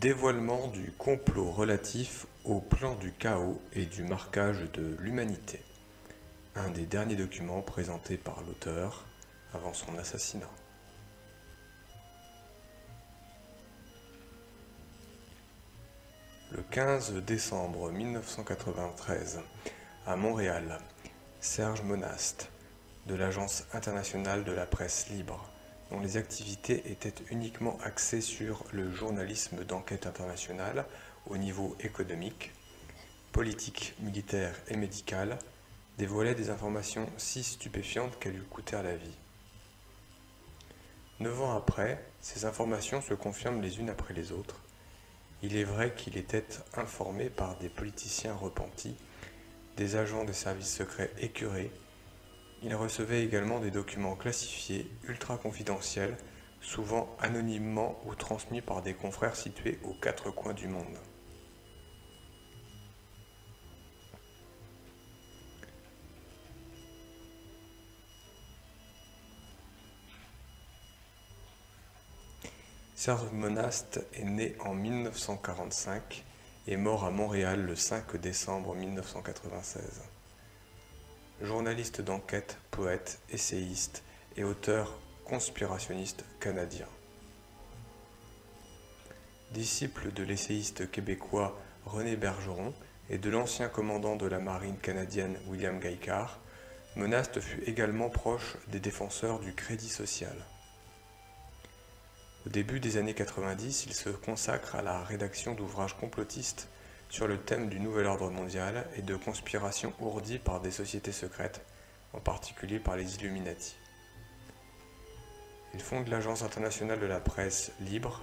Dévoilement du complot relatif au plan du chaos et du marquage de l'humanité. Un des derniers documents présentés par l'auteur avant son assassinat. Le 15 décembre 1993, à Montréal, Serge Monast, de l'Agence internationale de la presse libre, dont les activités étaient uniquement axées sur le journalisme d'enquête internationale au niveau économique, politique, militaire et médical, dévoilait des informations si stupéfiantes qu'elles lui coûtèrent la vie. 9 ans après, ces informations se confirment les unes après les autres. Il est vrai qu'il était informé par des politiciens repentis, des agents des services secrets écœurés. Il recevait également des documents classifiés, ultra confidentiels, souvent anonymement ou transmis par des confrères situés aux quatre coins du monde. Serge Monast est né en 1945 et mort à Montréal le 5 décembre 1996. Journaliste d'enquête, poète, essayiste et auteur conspirationniste canadien. Disciple de l'essayiste québécois René Bergeron et de l'ancien commandant de la marine canadienne William Gaillard, Monast fut également proche des défenseurs du crédit social. Au début des années 90, il se consacre à la rédaction d'ouvrages complotistes sur le thème du nouvel ordre mondial et de conspirations ourdies par des sociétés secrètes, en particulier par les Illuminati. Il fonde l'Agence internationale de la presse libre,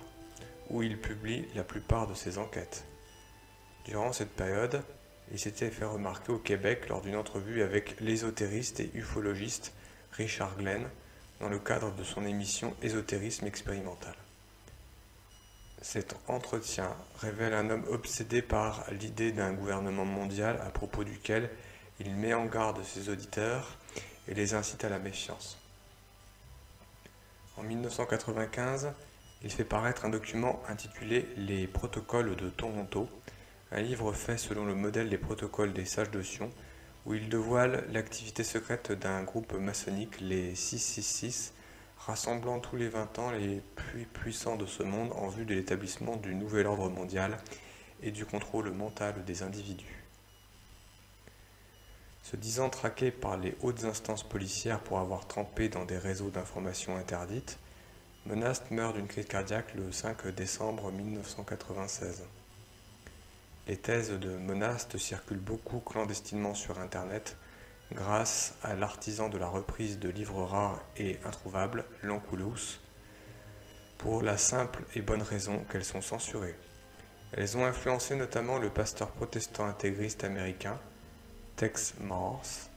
où il publie la plupart de ses enquêtes. Durant cette période, il s'était fait remarquer au Québec lors d'une entrevue avec l'ésotériste et ufologiste Richard Glenn, dans le cadre de son émission Ésotérisme expérimental. Cet entretien révèle un homme obsédé par l'idée d'un gouvernement mondial à propos duquel il met en garde ses auditeurs et les incite à la méfiance. En 1995, il fait paraître un document intitulé « Les protocoles de Toronto », un livre fait selon le modèle des protocoles des sages de Sion, où il dévoile l'activité secrète d'un groupe maçonnique, les 666, rassemblant tous les 20 ans les plus puissants de ce monde en vue de l'établissement du nouvel ordre mondial et du contrôle mental des individus. Se disant traqué par les hautes instances policières pour avoir trempé dans des réseaux d'informations interdites, Monast meurt d'une crise cardiaque le 5 décembre 1996. Les thèses de Monast circulent beaucoup clandestinement sur Internet grâce à l'artisan de la reprise de livres rares et introuvables, l'Onkelous, pour la simple et bonne raison qu'elles sont censurées. Elles ont influencé notamment le pasteur protestant intégriste américain, Tex Morse.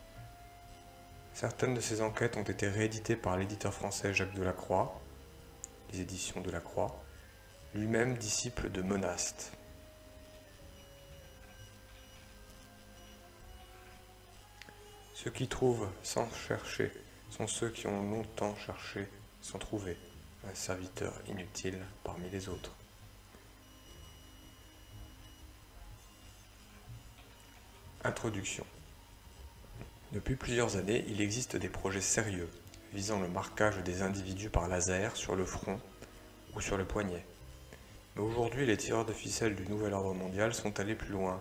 Certaines de ces enquêtes ont été rééditées par l'éditeur français Jacques Delacroix, les éditions Delacroix, lui-même disciple de Monast. Ceux qui trouvent sans chercher sont ceux qui ont longtemps cherché sans trouver, un serviteur inutile parmi les autres. Introduction. Depuis plusieurs années, il existe des projets sérieux visant le marquage des individus par laser sur le front ou sur le poignet. Mais aujourd'hui, les tireurs de ficelle du nouvel ordre mondial sont allés plus loin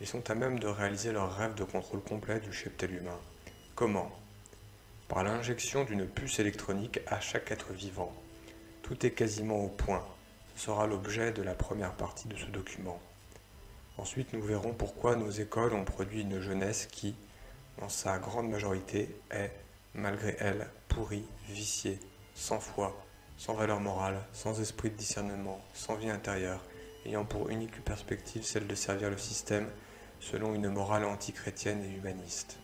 et sont à même de réaliser leur rêve de contrôle complet du cheptel humain. Comment ? Par l'injection d'une puce électronique à chaque être vivant. Tout est quasiment au point. Ce sera l'objet de la première partie de ce document. Ensuite, nous verrons pourquoi nos écoles ont produit une jeunesse qui, dans sa grande majorité, est, malgré elle, pourrie, viciée, sans foi, sans valeur morale, sans esprit de discernement, sans vie intérieure, ayant pour unique perspective celle de servir le système selon une morale antichrétienne et humaniste.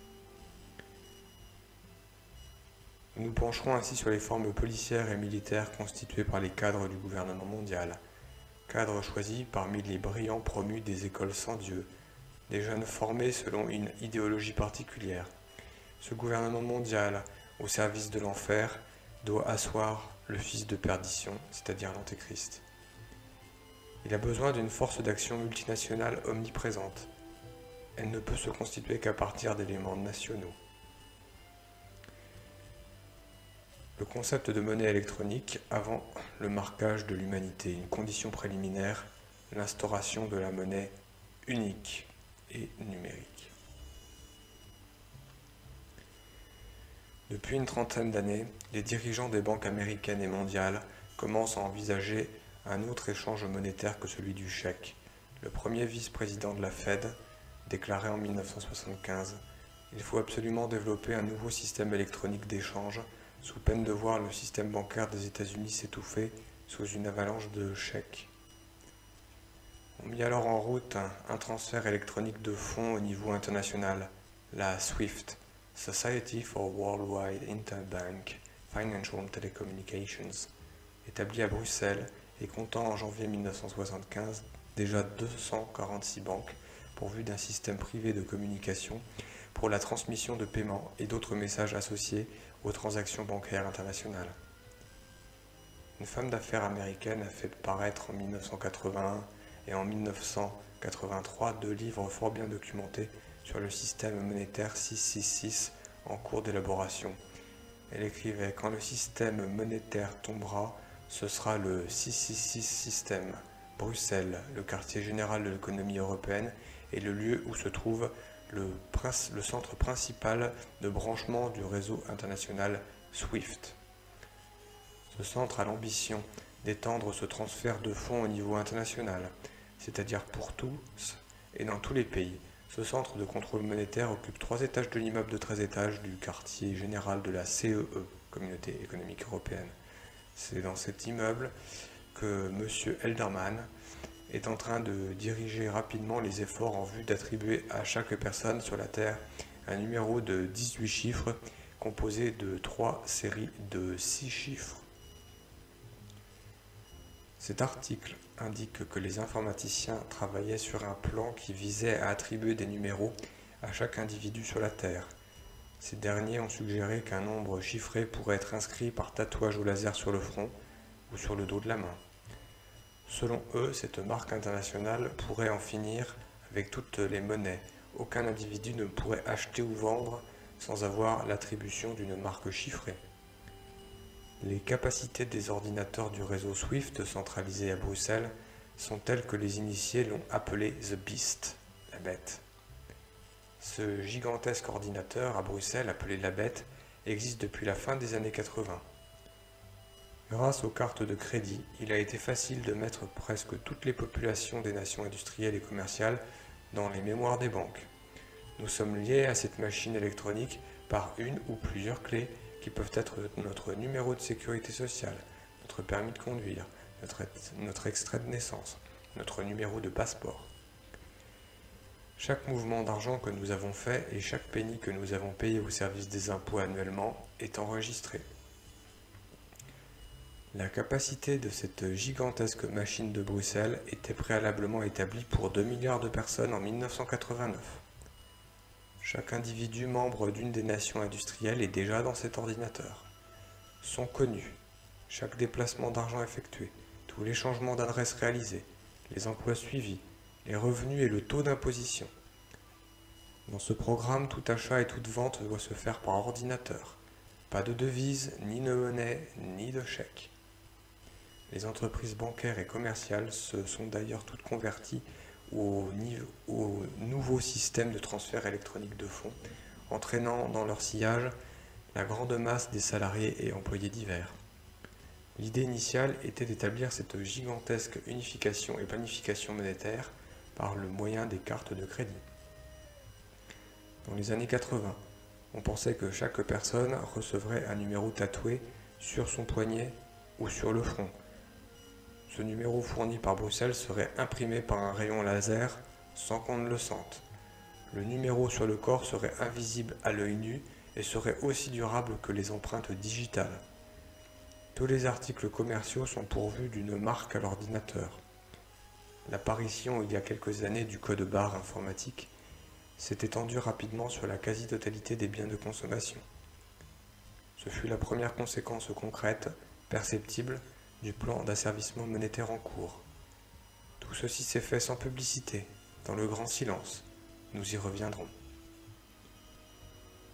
Nous nous pencherons ainsi sur les formes policières et militaires constituées par les cadres du gouvernement mondial, cadres choisis parmi les brillants promus des écoles sans Dieu, des jeunes formés selon une idéologie particulière. Ce gouvernement mondial, au service de l'enfer, doit asseoir le fils de perdition, c'est-à-dire l'Antéchrist. Il a besoin d'une force d'action multinationale omniprésente. Elle ne peut se constituer qu'à partir d'éléments nationaux. Le concept de monnaie électronique avant le marquage de l'humanité, une condition préliminaire, l'instauration de la monnaie unique et numérique. Depuis une trentaine d'années, les dirigeants des banques américaines et mondiales commencent à envisager un autre échange monétaire que celui du chèque. Le premier vice-président de la Fed déclarait en 1975 « Il faut absolument développer un nouveau système électronique d'échange sous peine de voir le système bancaire des États-Unis s'étouffer sous une avalanche de chèques. » On mit alors en route un transfert électronique de fonds au niveau international, la SWIFT, Society for Worldwide Interbank Financial Telecommunications, établie à Bruxelles et comptant en janvier 1975 déjà 246 banques pourvues d'un système privé de communication pour la transmission de paiements et d'autres messages associés aux transactions bancaires internationales. Une femme d'affaires américaine a fait paraître en 1981 et en 1983 deux livres fort bien documentés sur le système monétaire 666 en cours d'élaboration. Elle écrivait « Quand le système monétaire tombera, ce sera le 666 système. Bruxelles, le quartier général de l'économie européenne, est le lieu où se trouve le centre principal de branchement du réseau international SWIFT. Ce centre a l'ambition d'étendre ce transfert de fonds au niveau international, c'est-à-dire pour tous et dans tous les pays. Ce centre de contrôle monétaire occupe 3 étages de l'immeuble de 13 étages du quartier général de la CEE, Communauté économique européenne. C'est dans cet immeuble que M. Elderman est en train de diriger rapidement les efforts en vue d'attribuer à chaque personne sur la Terre un numéro de 18 chiffres composé de 3 séries de 6 chiffres. Cet article indique que les informaticiens travaillaient sur un plan qui visait à attribuer des numéros à chaque individu sur la Terre. Ces derniers ont suggéré qu'un nombre chiffré pourrait être inscrit par tatouage au laser sur le front ou sur le dos de la main. Selon eux, cette marque internationale pourrait en finir avec toutes les monnaies. Aucun individu ne pourrait acheter ou vendre sans avoir l'attribution d'une marque chiffrée. Les capacités des ordinateurs du réseau SWIFT centralisé à Bruxelles sont telles que les initiés l'ont appelé The Beast, la bête. Ce gigantesque ordinateur à Bruxelles appelé la bête existe depuis la fin des années 80. Grâce aux cartes de crédit, il a été facile de mettre presque toutes les populations des nations industrielles et commerciales dans les mémoires des banques. Nous sommes liés à cette machine électronique par une ou plusieurs clés qui peuvent être notre numéro de sécurité sociale, notre permis de conduire, notre extrait de naissance, notre numéro de passeport. Chaque mouvement d'argent que nous avons fait et chaque penny que nous avons payé au service des impôts annuellement est enregistré. La capacité de cette gigantesque machine de Bruxelles était préalablement établie pour 2 milliards de personnes en 1989. Chaque individu membre d'une des nations industrielles est déjà dans cet ordinateur. Sont connus chaque déplacement d'argent effectué, tous les changements d'adresse réalisés, les emplois suivis, les revenus et le taux d'imposition. Dans ce programme, tout achat et toute vente doit se faire par ordinateur. Pas de devises, ni de monnaie, ni de chèque. Les entreprises bancaires et commerciales se sont d'ailleurs toutes converties au nouveau système de transfert électronique de fonds, entraînant dans leur sillage la grande masse des salariés et employés divers. L'idée initiale était d'établir cette gigantesque unification et planification monétaire par le moyen des cartes de crédit. Dans les années 80, on pensait que chaque personne recevrait un numéro tatoué sur son poignet ou sur le front. Ce numéro fourni par Bruxelles serait imprimé par un rayon laser sans qu'on ne le sente. Le numéro sur le corps serait invisible à l'œil nu et serait aussi durable que les empreintes digitales. Tous les articles commerciaux sont pourvus d'une marque à l'ordinateur. L'apparition il y a quelques années du code barre informatique s'est étendue rapidement sur la quasi-totalité des biens de consommation. Ce fut la première conséquence concrète, perceptible, du plan d'asservissement monétaire en cours. ceci s'est fait sans publicité, dans le grand silence. Nous y reviendrons.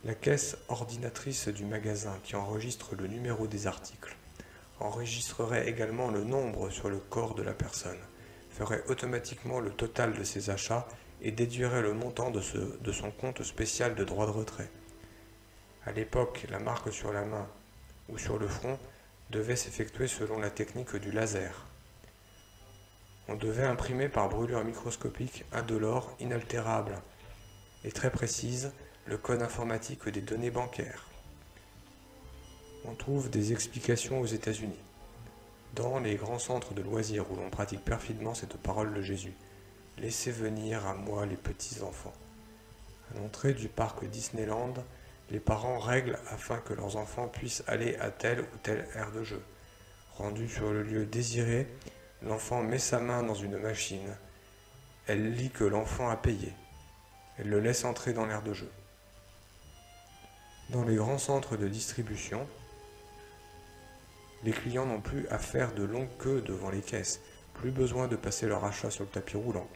La caisse ordinatrice du magasin qui enregistre le numéro des articles enregistrerait également le nombre sur le corps de la personne, ferait automatiquement le total de ses achats et déduirait le montant de son compte spécial de droit de retrait. À l'époque, la marque sur la main ou sur le front devait s'effectuer selon la technique du laser. On devait imprimer par brûlure microscopique indolore, inaltérable et très précise le code informatique des données bancaires. On trouve des explications aux États-Unis, dans les grands centres de loisirs où l'on pratique perfidement cette parole de Jésus. Laissez venir à moi les petits enfants. À l'entrée du parc Disneyland, les parents règlent afin que leurs enfants puissent aller à telle ou telle aire de jeu. Rendu sur le lieu désiré, l'enfant met sa main dans une machine. Elle lit que l'enfant a payé. Elle le laisse entrer dans l'aire de jeu. Dans les grands centres de distribution, les clients n'ont plus à faire de longues queues devant les caisses, plus besoin de passer leur achat sur le tapis roulant.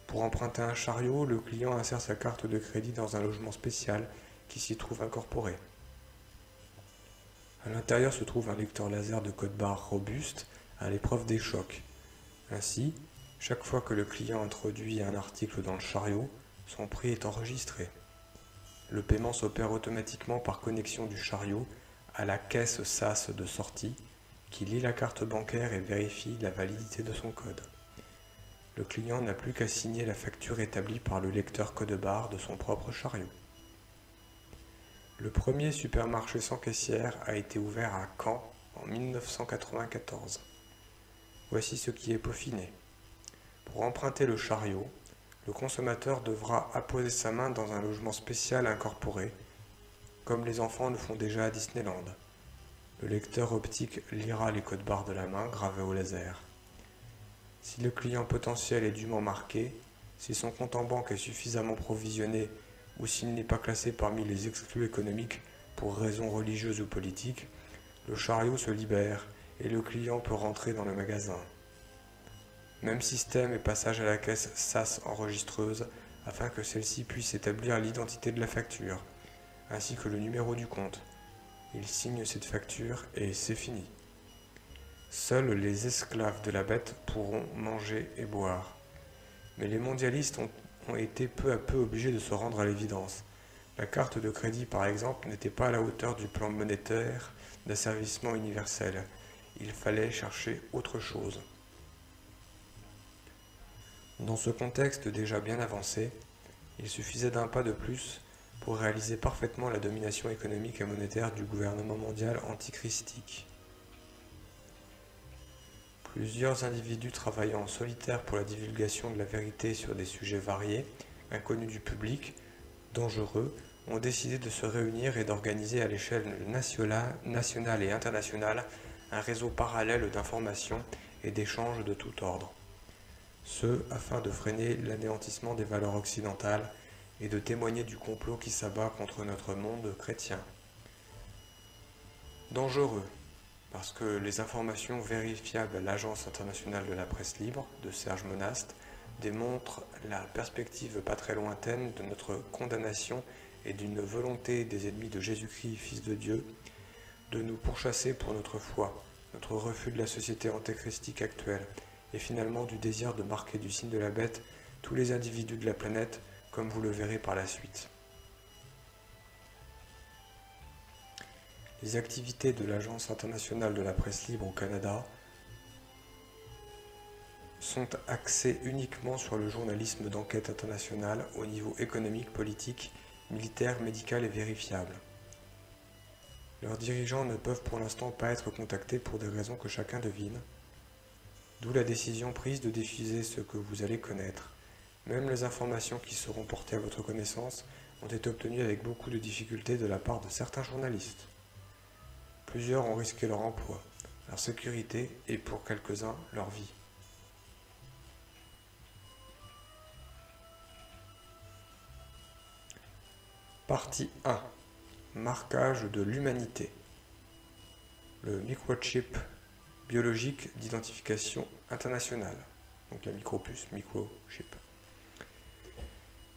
Pour emprunter un chariot, le client insère sa carte de crédit dans un logement spécial qui s'y trouve incorporé. À l'intérieur se trouve un lecteur laser de code barre robuste à l'épreuve des chocs. Ainsi, chaque fois que le client introduit un article dans le chariot, son prix est enregistré. Le paiement s'opère automatiquement par connexion du chariot à la caisse SAS de sortie qui lit la carte bancaire et vérifie la validité de son code. Le client n'a plus qu'à signer la facture établie par le lecteur code-barre de son propre chariot. Le premier supermarché sans caissière a été ouvert à Caen en 1994. Voici ce qui est peaufiné. Pour emprunter le chariot, le consommateur devra apposer sa main dans un logement spécial incorporé, comme les enfants le font déjà à Disneyland. Le lecteur optique lira les codes-barres de la main gravés au laser. Si le client potentiel est dûment marqué, si son compte en banque est suffisamment provisionné ou s'il n'est pas classé parmi les exclus économiques pour raisons religieuses ou politiques, le chariot se libère et le client peut rentrer dans le magasin. Même système et passage à la caisse SAS enregistreuse afin que celle-ci puisse établir l'identité de la facture, ainsi que le numéro du compte. Il signe cette facture et c'est fini. Seuls les esclaves de la bête pourront manger et boire. Mais les mondialistes ont été peu à peu obligés de se rendre à l'évidence. La carte de crédit, par exemple, n'était pas à la hauteur du plan monétaire d'asservissement universel. Il fallait chercher autre chose. Dans ce contexte déjà bien avancé, il suffisait d'un pas de plus pour réaliser parfaitement la domination économique et monétaire du gouvernement mondial antichristique. Plusieurs individus travaillant en solitaire pour la divulgation de la vérité sur des sujets variés, inconnus du public, dangereux, ont décidé de se réunir et d'organiser à l'échelle nationale et internationale un réseau parallèle d'information et d'échanges de tout ordre. Ce, afin de freiner l'anéantissement des valeurs occidentales et de témoigner du complot qui s'abat contre notre monde chrétien. Dangereux, parce que les informations vérifiables à l'Agence internationale de la presse libre, de Serge Monast, démontrent la perspective pas très lointaine de notre condamnation et d'une volonté des ennemis de Jésus-Christ, Fils de Dieu, de nous pourchasser pour notre foi, notre refus de la société antéchristique actuelle, et finalement du désir de marquer du signe de la bête tous les individus de la planète, comme vous le verrez par la suite. Les activités de l'Agence internationale de la presse libre au Canada sont axées uniquement sur le journalisme d'enquête internationale au niveau économique, politique, militaire, médical et vérifiable. Leurs dirigeants ne peuvent pour l'instant pas être contactés pour des raisons que chacun devine, d'où la décision prise de diffuser ce que vous allez connaître. Même les informations qui seront portées à votre connaissance ont été obtenues avec beaucoup de difficultés de la part de certains journalistes. Plusieurs ont risqué leur emploi, leur sécurité et pour quelques-uns leur vie. Partie 1. Marquage de l'humanité. Le microchip biologique d'identification internationale. donc la micropuce, microchip.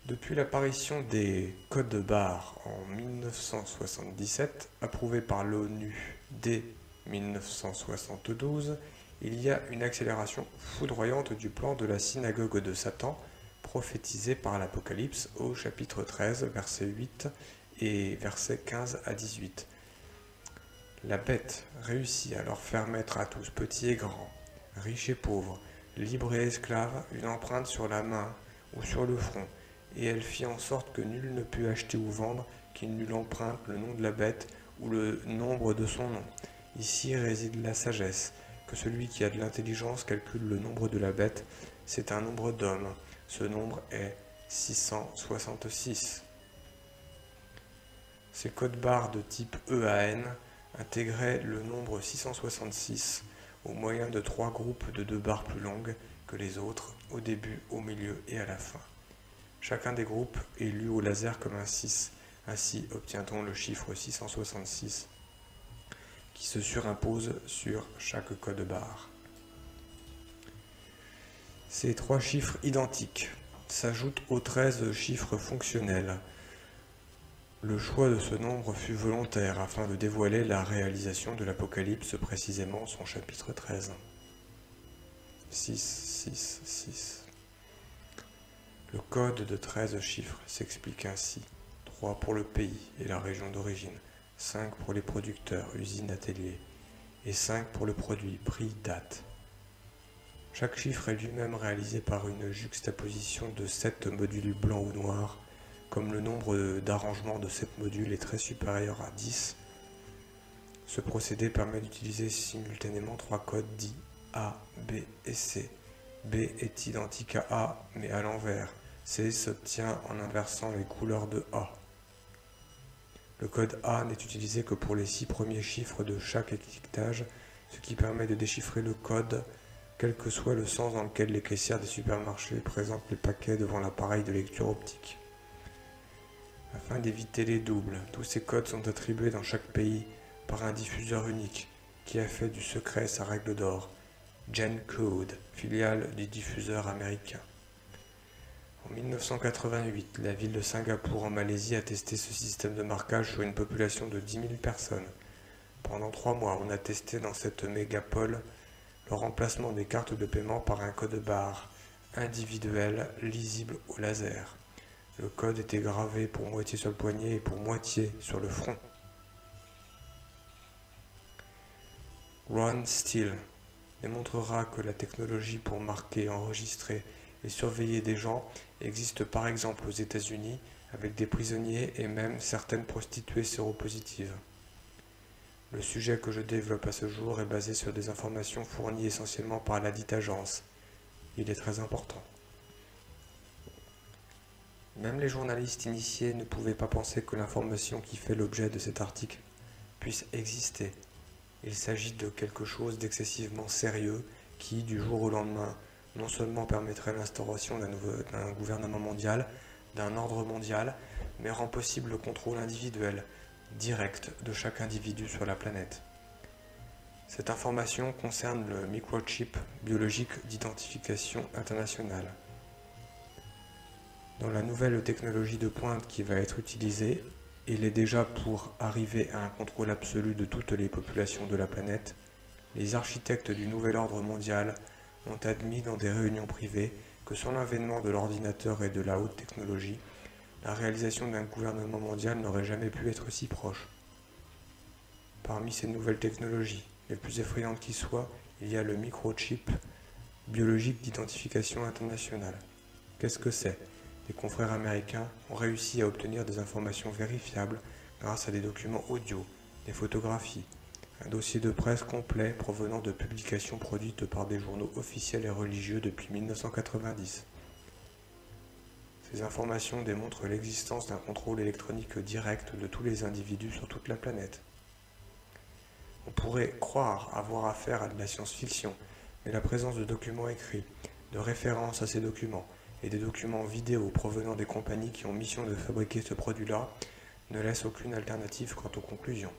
Depuis l'apparition des codes barres en 1977, approuvés par l'ONU dès 1972, il y a une accélération foudroyante du plan de la synagogue de Satan, prophétisé par l'Apocalypse au chapitre 13, versets 8 et versets 15 à 18. La bête réussit à leur faire mettre à tous, petits et grands, riches et pauvres, libres et esclaves, une empreinte sur la main ou sur le front, et elle fit en sorte que nul ne put acheter ou vendre qu'il n'eût l'empreinte, le nom de la bête ou le nombre de son nom. Ici réside la sagesse, que celui qui a de l'intelligence calcule le nombre de la bête, c'est un nombre d'hommes. Ce nombre est 666. Ces codes barres de type EAN intégraient le nombre 666 au moyen de 3 groupes de 2 barres plus longues que les autres, au début, au milieu et à la fin. Chacun des groupes est lu au laser comme un 6, ainsi obtient-on le chiffre 666 qui se surimpose sur chaque code barre. Ces 3 chiffres identiques s'ajoutent aux 13 chiffres fonctionnels. Le choix de ce nombre fut volontaire afin de dévoiler la réalisation de l'Apocalypse, précisément son chapitre 13. 6, 6, 6. Le code de 13 chiffres s'explique ainsi. 3 pour le pays et la région d'origine, 5 pour les producteurs, usines, ateliers, et 5 pour le produit, prix, date. Chaque chiffre est lui-même réalisé par une juxtaposition de 7 modules blancs ou noirs. Comme le nombre d'arrangements de 7 modules est très supérieur à 10, ce procédé permet d'utiliser simultanément 3 codes dits A, B et C. B est identique à A, mais à l'envers. C s'obtient en inversant les couleurs de A. Le code A n'est utilisé que pour les 6 premiers chiffres de chaque étiquetage, ce qui permet de déchiffrer le code, quel que soit le sens dans lequel les caissières des supermarchés présentent les paquets devant l'appareil de lecture optique. Afin d'éviter les doubles, tous ces codes sont attribués dans chaque pays par un diffuseur unique, qui a fait du secret sa règle d'or, GenCode, filiale du diffuseur américain. En 1988, la ville de Singapour en Malaisie a testé ce système de marquage sur une population de 10 000 personnes. Pendant 3 mois, on a testé dans cette mégapole le remplacement des cartes de paiement par un code barre individuel lisible au laser. Le code était gravé pour moitié sur le poignet et pour moitié sur le front. Ron Steele démontrera que la technologie pour marquer, enregistrer et surveiller des gens existe par exemple aux États-Unis avec des prisonniers et même certaines prostituées séropositives. Le sujet que je développe à ce jour est basé sur des informations fournies essentiellement par la dite agence. Il est très important. Même les journalistes initiés ne pouvaient pas penser que l'information qui fait l'objet de cet article puisse exister. Il s'agit de quelque chose d'excessivement sérieux qui, du jour au lendemain, non seulement permettrait l'instauration d'un gouvernement mondial, d'un ordre mondial, mais rend possible le contrôle individuel, direct, de chaque individu sur la planète. Cette information concerne le microchip biologique d'identification internationale. Dans la nouvelle technologie de pointe qui va être utilisée, il est déjà pour arriver à un contrôle absolu de toutes les populations de la planète. Les architectes du nouvel ordre mondial ont admis dans des réunions privées que sans l'avènement de l'ordinateur et de la haute technologie, la réalisation d'un gouvernement mondial n'aurait jamais pu être si proche. Parmi ces nouvelles technologies, les plus effrayantes qui soient, il y a le microchip biologique d'identification internationale. Qu'est-ce que c'est ? Des confrères américains ont réussi à obtenir des informations vérifiables grâce à des documents audio, des photographies, un dossier de presse complet provenant de publications produites par des journaux officiels et religieux depuis 1990. Ces informations démontrent l'existence d'un contrôle électronique direct de tous les individus sur toute la planète. On pourrait croire avoir affaire à de la science-fiction, mais la présence de documents écrits, de références à ces documents, et des documents vidéo provenant des compagnies qui ont mission de fabriquer ce produit-là ne laisse aucune alternative quant aux conclusions.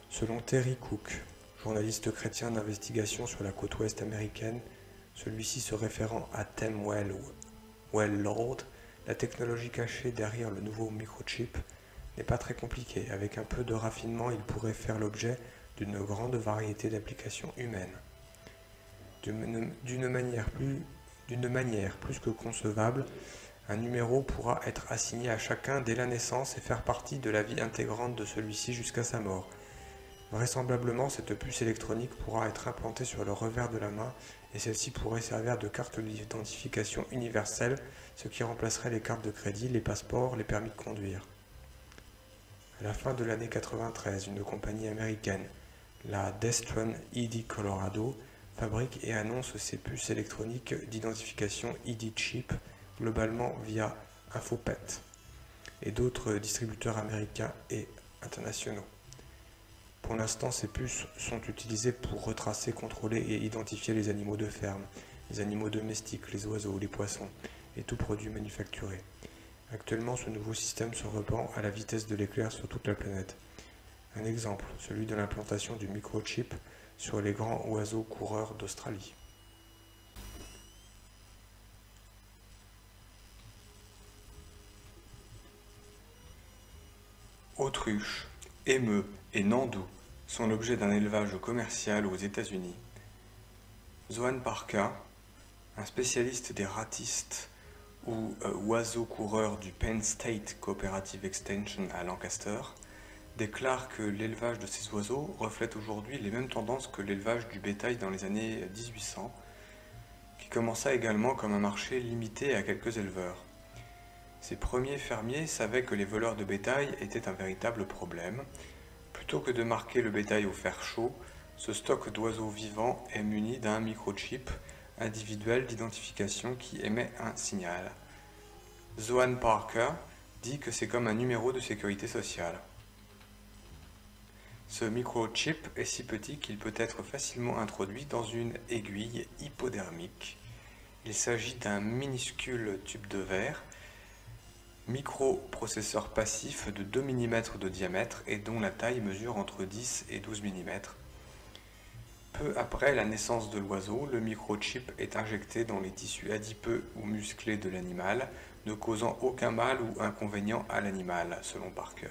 Selon Terry Cook, journaliste chrétien d'investigation sur la côte ouest américaine, Celui-ci se référant à Them Well Lord, la technologie cachée derrière le nouveau microchip n'est pas très compliquée. Avec un peu de raffinement, il pourrait faire l'objet d'une grande variété d'applications humaines. D'une manière plus que concevable, un numéro pourra être assigné à chacun dès la naissance et faire partie de la vie intégrante de celui-ci jusqu'à sa mort. Vraisemblablement, cette puce électronique pourra être implantée sur le revers de la main et celle-ci pourrait servir de carte d'identification universelle, ce qui remplacerait les cartes de crédit, les passeports, les permis de conduire. À la fin de l'année 93, une compagnie américaine, la Destron ID Colorado, fabrique et annonce ses puces électroniques d'identification ID Chip globalement via Infopet et d'autres distributeurs américains et internationaux. Pour l'instant, ces puces sont utilisées pour retracer, contrôler et identifier les animaux de ferme, les animaux domestiques, les oiseaux, les poissons et tout produit manufacturé. Actuellement, ce nouveau système se répand à la vitesse de l'éclair sur toute la planète. Un exemple, celui de l'implantation du microchip sur les grands oiseaux coureurs d'Australie. Autruches, émeus et nandous sont l'objet d'un élevage commercial aux États-Unis. Zoan Parker, un spécialiste des ratistes ou oiseaux coureurs du Penn State Cooperative Extension à Lancaster, déclare que l'élevage de ces oiseaux reflète aujourd'hui les mêmes tendances que l'élevage du bétail dans les années 1800, qui commença également comme un marché limité à quelques éleveurs. Ces premiers fermiers savaient que les voleurs de bétail étaient un véritable problème. Plutôt que de marquer le bétail au fer chaud, ce stock d'oiseaux vivants est muni d'un microchip individuel d'identification qui émet un signal. Zoan Parker dit que c'est comme un numéro de sécurité sociale. Ce microchip est si petit qu'il peut être facilement introduit dans une aiguille hypodermique. Il s'agit d'un minuscule tube de verre, microprocesseur passif de 2 mm de diamètre et dont la taille mesure entre 10 et 12 mm. Peu après la naissance de l'oiseau, le microchip est injecté dans les tissus adipeux ou musclés de l'animal, ne causant aucun mal ou inconvénient à l'animal, selon Parker.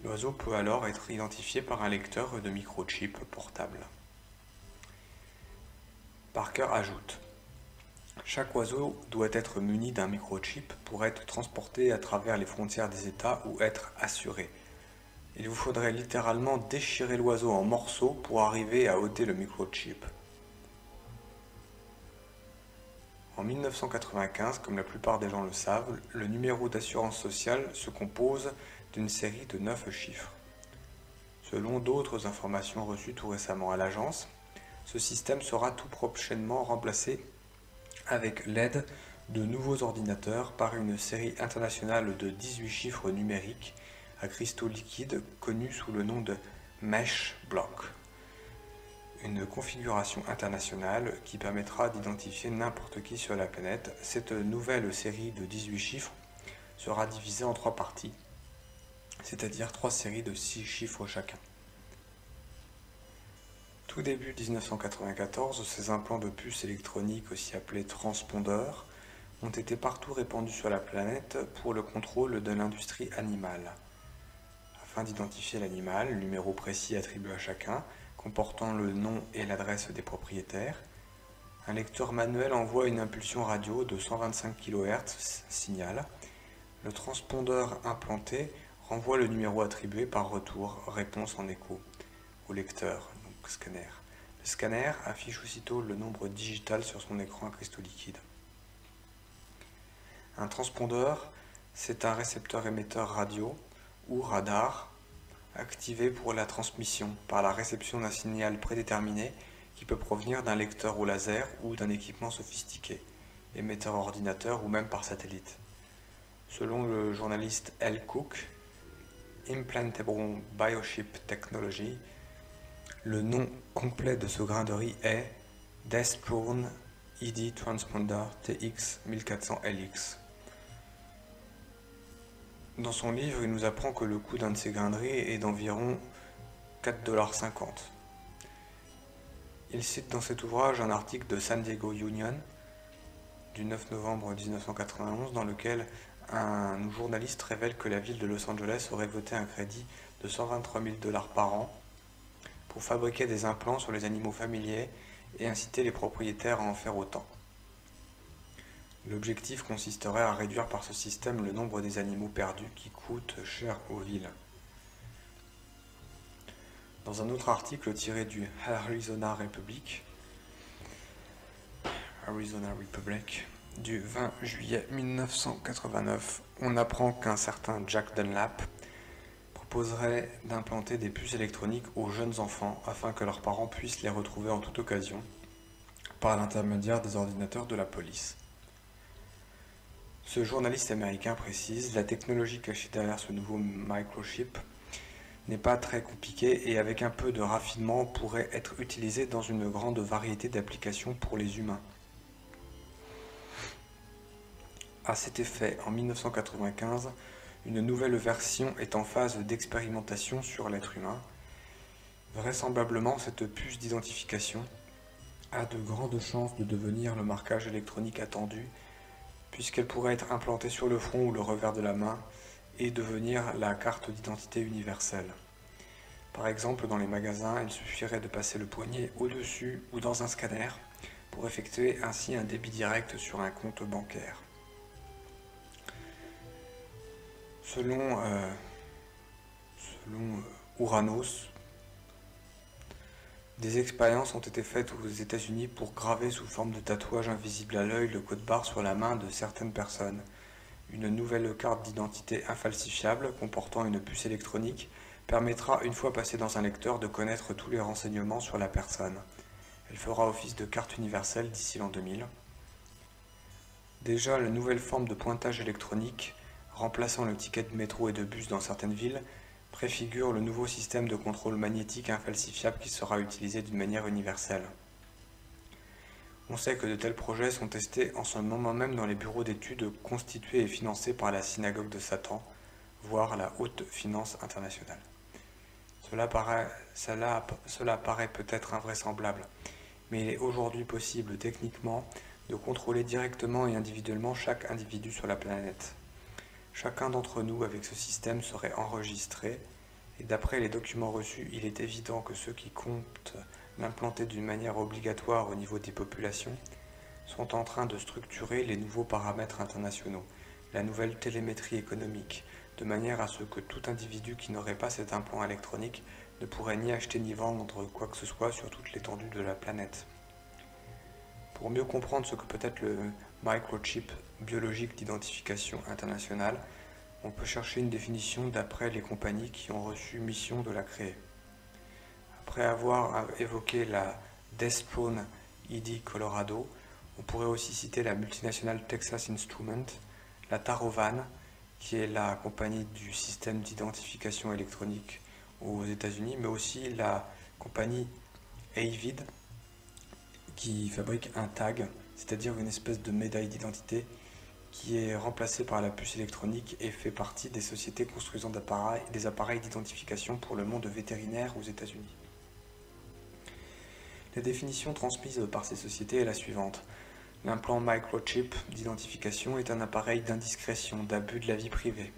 L'oiseau peut alors être identifié par un lecteur de microchip portable. Parker ajoute: chaque oiseau doit être muni d'un microchip pour être transporté à travers les frontières des États ou être assuré. Il vous faudrait littéralement déchirer l'oiseau en morceaux pour arriver à ôter le microchip. En 1995, comme la plupart des gens le savent, le numéro d'assurance sociale se compose d'une série de 9 chiffres. Selon d'autres informations reçues tout récemment à l'agence, ce système sera tout prochainement remplacé avec l'aide de nouveaux ordinateurs par une série internationale de 18 chiffres numériques à cristaux liquides connus sous le nom de Mesh Block. Une configuration internationale qui permettra d'identifier n'importe qui sur la planète. Cette nouvelle série de 18 chiffres sera divisée en 3 parties, c'est-à-dire 3 séries de 6 chiffres chacun. Tout début 1994, ces implants de puces électroniques, aussi appelés transpondeurs, ont été partout répandus sur la planète pour le contrôle de l'industrie animale. Afin d'identifier l'animal, le numéro précis attribué à chacun, comportant le nom et l'adresse des propriétaires, un lecteur manuel envoie une impulsion radio de 125 kHz signal. Le transpondeur implanté renvoie le numéro attribué par retour, réponse en écho, au lecteur, donc scanner. Le scanner affiche aussitôt le nombre digital sur son écran à cristaux liquides. Un transpondeur, c'est un récepteur émetteur radio ou radar activé pour la transmission par la réception d'un signal prédéterminé qui peut provenir d'un lecteur au laser ou d'un équipement sophistiqué, émetteur ordinateur ou même par satellite. Selon le journaliste L. Cook, Implantable Biochip Technology, le nom complet de ce grain de riz est Destron ID Transponder TX1400LX. Dans son livre, il nous apprend que le coût d'un de ces grains de riz est d'environ 4,50 $. Il cite dans cet ouvrage un article de San Diego Union du 9 novembre 1991 dans lequel un journaliste révèle que la ville de Los Angeles aurait voté un crédit de 123 000 $ par an pour fabriquer des implants sur les animaux familiers et inciter les propriétaires à en faire autant. L'objectif consisterait à réduire par ce système le nombre des animaux perdus qui coûtent cher aux villes. Dans un autre article tiré du Arizona Republic du 20 juillet 1989, on apprend qu'un certain Jack Dunlap proposerait d'implanter des puces électroniques aux jeunes enfants afin que leurs parents puissent les retrouver en toute occasion par l'intermédiaire des ordinateurs de la police. Ce journaliste américain précise: la technologie cachée derrière ce nouveau microchip n'est pas très compliquée et avec un peu de raffinement pourrait être utilisée dans une grande variété d'applications pour les humains. À cet effet, en 1995, une nouvelle version est en phase d'expérimentation sur l'être humain. Vraisemblablement, cette puce d'identification a de grandes chances de devenir le marquage électronique attendu, puisqu'elle pourrait être implantée sur le front ou le revers de la main et devenir la carte d'identité universelle. Par exemple, dans les magasins, il suffirait de passer le poignet au-dessus ou dans un scanner pour effectuer ainsi un débit direct sur un compte bancaire. Selon Ouranos, des expériences ont été faites aux États-Unis pour graver sous forme de tatouage invisible à l'œil le code barre sur la main de certaines personnes. Une nouvelle carte d'identité infalsifiable comportant une puce électronique permettra, une fois passée dans un lecteur, de connaître tous les renseignements sur la personne. Elle fera office de carte universelle d'ici l'an 2000. Déjà, la nouvelle forme de pointage électronique, remplaçant le ticket de métro et de bus dans certaines villes, préfigure le nouveau système de contrôle magnétique infalsifiable qui sera utilisé d'une manière universelle. On sait que de tels projets sont testés en ce moment même dans les bureaux d'études constitués et financés par la synagogue de Satan, voire la haute finance internationale. Cela paraît peut-être invraisemblable, mais il est aujourd'hui possible techniquement de contrôler directement et individuellement chaque individu sur la planète. Chacun d'entre nous avec ce système serait enregistré, et d'après les documents reçus, il est évident que ceux qui comptent l'implanter d'une manière obligatoire au niveau des populations sont en train de structurer les nouveaux paramètres internationaux, la nouvelle télémétrie économique, de manière à ce que tout individu qui n'aurait pas cet implant électronique ne pourrait ni acheter ni vendre quoi que ce soit sur toute l'étendue de la planète. Pour mieux comprendre ce que peut être le microchip biologique d'identification internationale, on peut chercher une définition d'après les compagnies qui ont reçu mission de la créer. Après avoir évoqué la Desprone ID Colorado, on pourrait aussi citer la multinationale Texas Instruments, la Tarovan, qui est la compagnie du système d'identification électronique aux États-Unis, mais aussi la compagnie Avid, qui fabrique un tag, c'est-à-dire une espèce de médaille d'identité qui est remplacée par la puce électronique et fait partie des sociétés construisant des appareils d'identification pour le monde vétérinaire aux États-Unis. La définition transmise par ces sociétés est la suivante. L'implant microchip d'identification est un appareil d'indiscrétion, d'abus de la vie privée,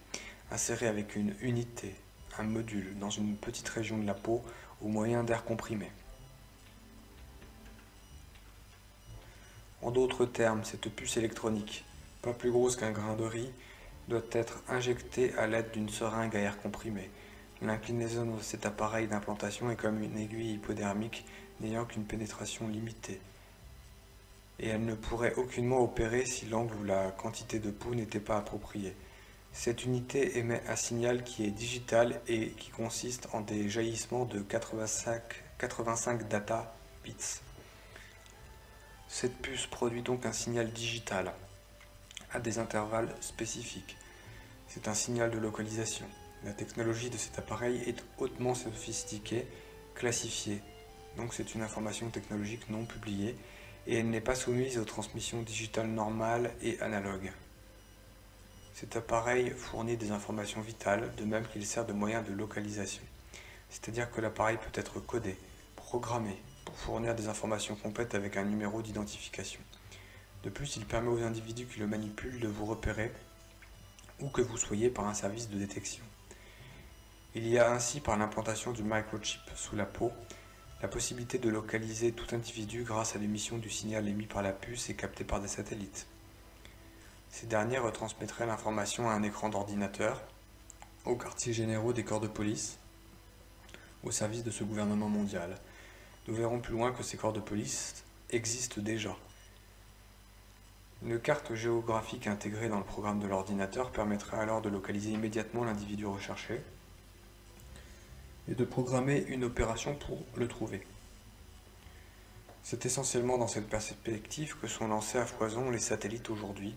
inséré avec une unité, un module, dans une petite région de la peau au moyen d'air comprimé. En d'autres termes, cette puce électronique, pas plus grosse qu'un grain de riz, doit être injectée à l'aide d'une seringue à air comprimé. L'inclinaison de cet appareil d'implantation est comme une aiguille hypodermique n'ayant qu'une pénétration limitée. Et elle ne pourrait aucunement opérer si l'angle ou la quantité de peau n'était pas appropriée. Cette unité émet un signal qui est digital et qui consiste en des jaillissements de 85 data bits. Cette puce produit donc un signal digital à des intervalles spécifiques. C'est un signal de localisation. La technologie de cet appareil est hautement sophistiquée, classifiée. Donc c'est une information technologique non publiée et elle n'est pas soumise aux transmissions digitales normales et analogues. Cet appareil fournit des informations vitales, de même qu'il sert de moyen de localisation. C'est-à-dire que l'appareil peut être codé, programmé, pour fournir des informations complètes avec un numéro d'identification. De plus, il permet aux individus qui le manipulent de vous repérer où que vous soyez par un service de détection. Il y a ainsi, par l'implantation du microchip sous la peau, la possibilité de localiser tout individu grâce à l'émission du signal émis par la puce et capté par des satellites. Ces derniers retransmettraient l'information à un écran d'ordinateur, aux quartiers généraux des corps de police, au service de ce gouvernement mondial. Nous verrons plus loin que ces corps de police existent déjà. Une carte géographique intégrée dans le programme de l'ordinateur permettrait alors de localiser immédiatement l'individu recherché et de programmer une opération pour le trouver. C'est essentiellement dans cette perspective que sont lancés à foison les satellites aujourd'hui.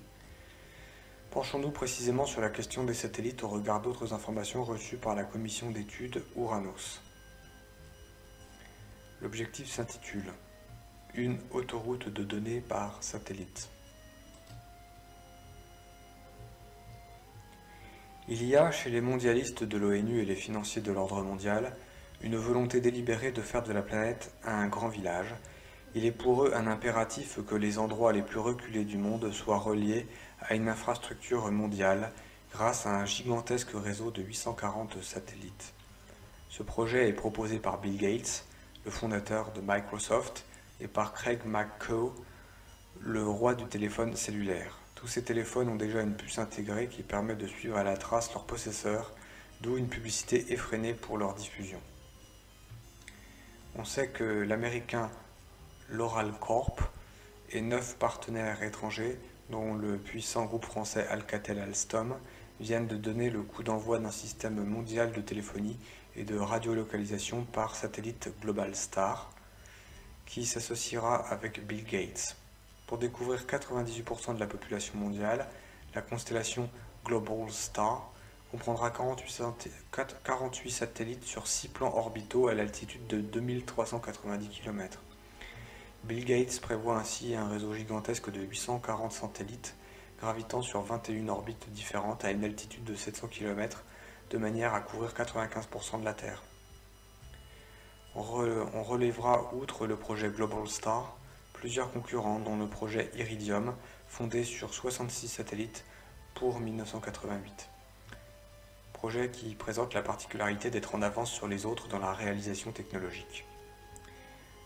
Penchons-nous précisément sur la question des satellites au regard d'autres informations reçues par la commission d'études Uranos. L'objectif s'intitule « Une autoroute de données par satellite ». Il y a, chez les mondialistes de l'ONU et les financiers de l'ordre mondial, une volonté délibérée de faire de la planète un grand village. Il est pour eux un impératif que les endroits les plus reculés du monde soient reliés à une infrastructure mondiale grâce à un gigantesque réseau de 840 satellites. Ce projet est proposé par Bill Gates, le fondateur de Microsoft, et par Craig McCaw, le roi du téléphone cellulaire. Tous ces téléphones ont déjà une puce intégrée qui permet de suivre à la trace leur possesseur, d'où une publicité effrénée pour leur diffusion. On sait que l'américain Loral Corp et 9 partenaires étrangers, dont le puissant groupe français Alcatel-Alstom, viennent de donner le coup d'envoi d'un système mondial de téléphonie et de radiolocalisation par satellite Globalstar, qui s'associera avec Bill Gates. Pour découvrir 98% de la population mondiale, la constellation Globalstar comprendra 48 satellites sur 6 plans orbitaux à l'altitude de 2390 km. Bill Gates prévoit ainsi un réseau gigantesque de 840 satellites gravitant sur 21 orbites différentes à une altitude de 700 km de manière à couvrir 95% de la Terre. On relèvera, outre le projet Globalstar, plusieurs concurrents dont le projet Iridium, fondé sur 66 satellites pour 1988. Projet qui présente la particularité d'être en avance sur les autres dans la réalisation technologique.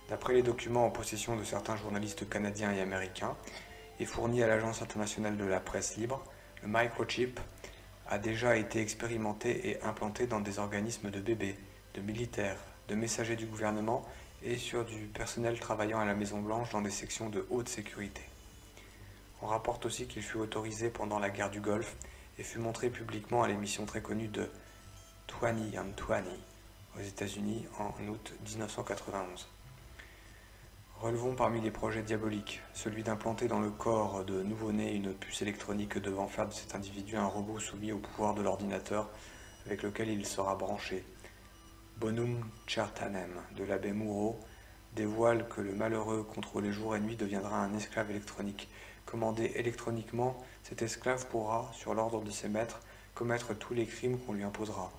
D'après les documents en possession de certains journalistes canadiens et américains, et fournis à l'Agence internationale de la presse libre, le microchip a déjà été expérimenté et implanté dans des organismes de bébés, de militaires, de messagers du gouvernement et sur du personnel travaillant à la Maison-Blanche dans des sections de haute sécurité. On rapporte aussi qu'il fut autorisé pendant la guerre du Golfe et fut montré publiquement à l'émission très connue de 20 on 20 aux États-Unis en août 1991. Relevons parmi les projets diaboliques, celui d'implanter dans le corps de nouveau-né une puce électronique devant faire de cet individu un robot soumis au pouvoir de l'ordinateur avec lequel il sera branché. Bonum Chertanem de l'abbé Moureau dévoile que le malheureux contrôlé jour et nuit deviendra un esclave électronique. Commandé électroniquement, cet esclave pourra, sur l'ordre de ses maîtres, commettre tous les crimes qu'on lui imposera.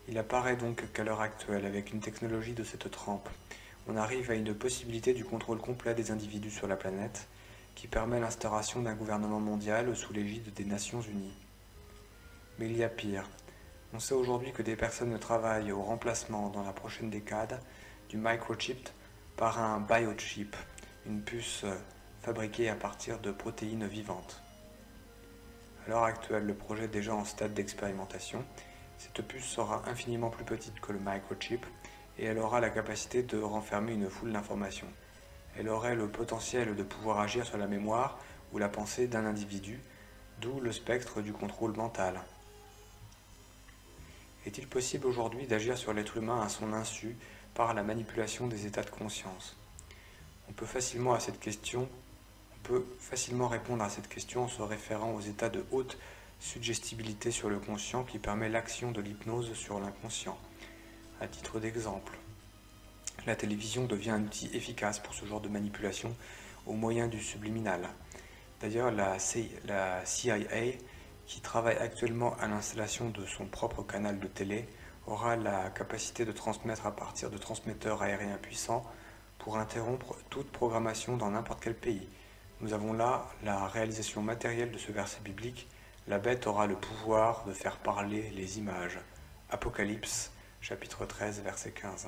Il apparaît donc qu'à l'heure actuelle, avec une technologie de cette trempe, on arrive à une possibilité du contrôle complet des individus sur la planète, qui permet l'instauration d'un gouvernement mondial sous l'égide des Nations Unies. Mais il y a pire. On sait aujourd'hui que des personnes travaillent au remplacement, dans la prochaine décade, du microchip par un biochip, une puce fabriquée à partir de protéines vivantes. À l'heure actuelle, le projet est déjà en stade d'expérimentation. Cette puce sera infiniment plus petite que le microchip et elle aura la capacité de renfermer une foule d'informations. Elle aurait le potentiel de pouvoir agir sur la mémoire ou la pensée d'un individu, d'où le spectre du contrôle mental. Est-il possible aujourd'hui d'agir sur l'être humain à son insu par la manipulation des états de conscience? On peut facilement répondre à cette question en se référant aux états de haute suggestibilité sur le conscient qui permet l'action de l'hypnose sur l'inconscient. À titre d'exemple, la télévision devient un outil efficace pour ce genre de manipulation au moyen du subliminal. D'ailleurs, la CIA, qui travaille actuellement à l'installation de son propre canal de télé, aura la capacité de transmettre à partir de transmetteurs aériens puissants pour interrompre toute programmation dans n'importe quel pays. Nous avons là la réalisation matérielle de ce verset biblique. La bête aura le pouvoir de faire parler les images. Apocalypse, chapitre 13, verset 15.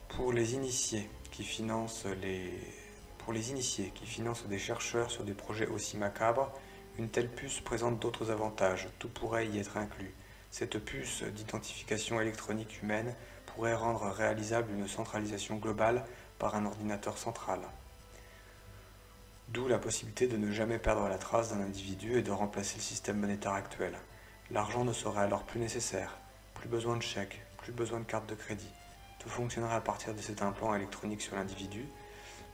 Pour les initiés qui financent des chercheurs sur des projets aussi macabres, une telle puce présente d'autres avantages. Tout pourrait y être inclus. Cette puce d'identification électronique humaine pourrait rendre réalisable une centralisation globale par un ordinateur central. D'où la possibilité de ne jamais perdre la trace d'un individu et de remplacer le système monétaire actuel. L'argent ne serait alors plus nécessaire, plus besoin de chèques, plus besoin de cartes de crédit. Tout fonctionnerait à partir de cet implant électronique sur l'individu.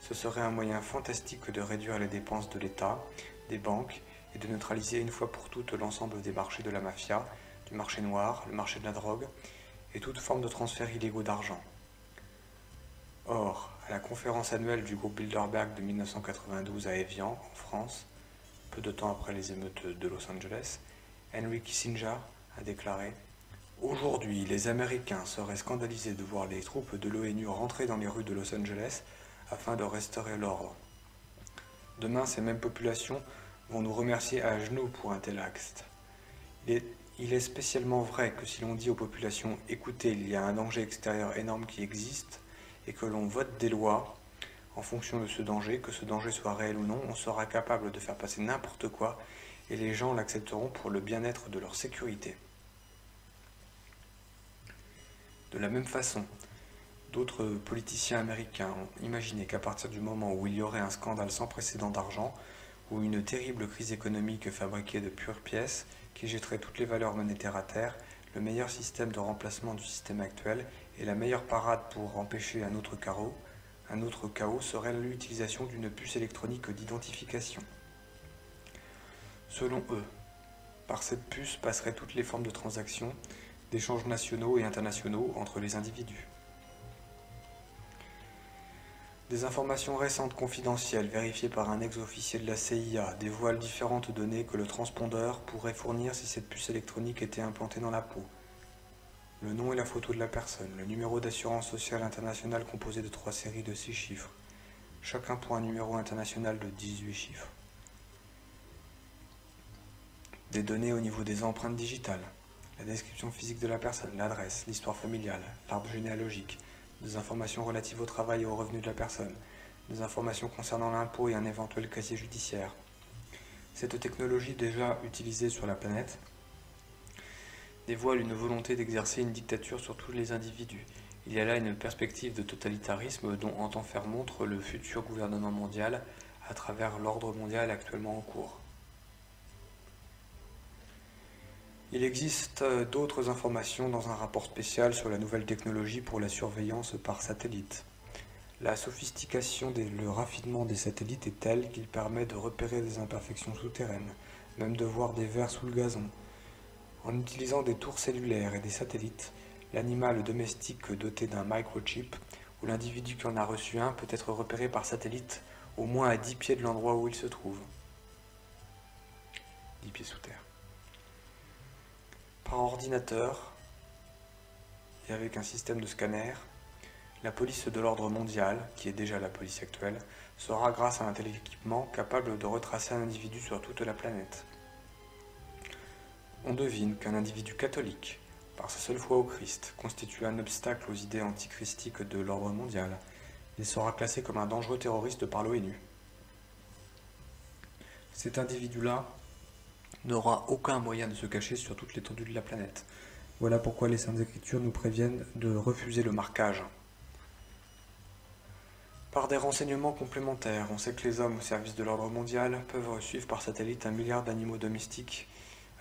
Ce serait un moyen fantastique de réduire les dépenses de l'État, des banques et de neutraliser une fois pour toutes l'ensemble des marchés de la mafia, du marché noir, le marché de la drogue et toute forme de transfert illégaux d'argent. Or, à la conférence annuelle du groupe Bilderberg de 1992 à Évian, en France, peu de temps après les émeutes de Los Angeles, Henry Kissinger a déclaré « Aujourd'hui, les Américains seraient scandalisés de voir les troupes de l'ONU rentrer dans les rues de Los Angeles afin de restaurer l'ordre. Demain, ces mêmes populations vont nous remercier à genoux pour un tel acte. Il est spécialement vrai que si l'on dit aux populations « Écoutez, il y a un danger extérieur énorme qui existe », et que l'on vote des lois en fonction de ce danger, que ce danger soit réel ou non, on sera capable de faire passer n'importe quoi et les gens l'accepteront pour le bien-être de leur sécurité. De la même façon, d'autres politiciens américains ont imaginé qu'à partir du moment où il y aurait un scandale sans précédent d'argent ou une terrible crise économique fabriquée de pures pièces qui jetterait toutes les valeurs monétaires à terre, le meilleur système de remplacement du système actuel et la meilleure parade pour empêcher un autre chaos serait l'utilisation d'une puce électronique d'identification. Selon eux, par cette puce passeraient toutes les formes de transactions, d'échanges nationaux et internationaux entre les individus. Des informations récentes confidentielles vérifiées par un ex-officier de la CIA dévoilent différentes données que le transpondeur pourrait fournir si cette puce électronique était implantée dans la peau. Le nom et la photo de la personne, le numéro d'assurance sociale internationale composé de 3 séries de 6 chiffres, chacun pour un numéro international de 18 chiffres. Des données au niveau des empreintes digitales, la description physique de la personne, l'adresse, l'histoire familiale, l'arbre généalogique, des informations relatives au travail et aux revenus de la personne, des informations concernant l'impôt et un éventuel casier judiciaire. Cette technologie déjà utilisée sur la planète dévoile une volonté d'exercer une dictature sur tous les individus. Il y a là une perspective de totalitarisme dont entend faire montre le futur gouvernement mondial à travers l'ordre mondial actuellement en cours. Il existe d'autres informations dans un rapport spécial sur la nouvelle technologie pour la surveillance par satellite. La sophistication et le raffinement des satellites est telle qu'il permet de repérer des imperfections souterraines, même de voir des vers sous le gazon. En utilisant des tours cellulaires et des satellites, l'animal domestique doté d'un microchip ou l'individu qui en a reçu un peut être repéré par satellite au moins à 10 pieds de l'endroit où il se trouve. 10 pieds sous terre. Par ordinateur et avec un système de scanner, la police de l'ordre mondial, qui est déjà la police actuelle, sera grâce à un tel équipement capable de retracer un individu sur toute la planète. On devine qu'un individu catholique, par sa seule foi au Christ, constitue un obstacle aux idées antichristiques de l'ordre mondial. Il sera classé comme un dangereux terroriste par l'ONU. Cet individu-là n'aura aucun moyen de se cacher sur toute l'étendue de la planète. Voilà pourquoi les Saintes Écritures nous préviennent de refuser le marquage. Par des renseignements complémentaires, on sait que les hommes au service de l'ordre mondial peuvent suivre par satellite 1 milliard d'animaux domestiques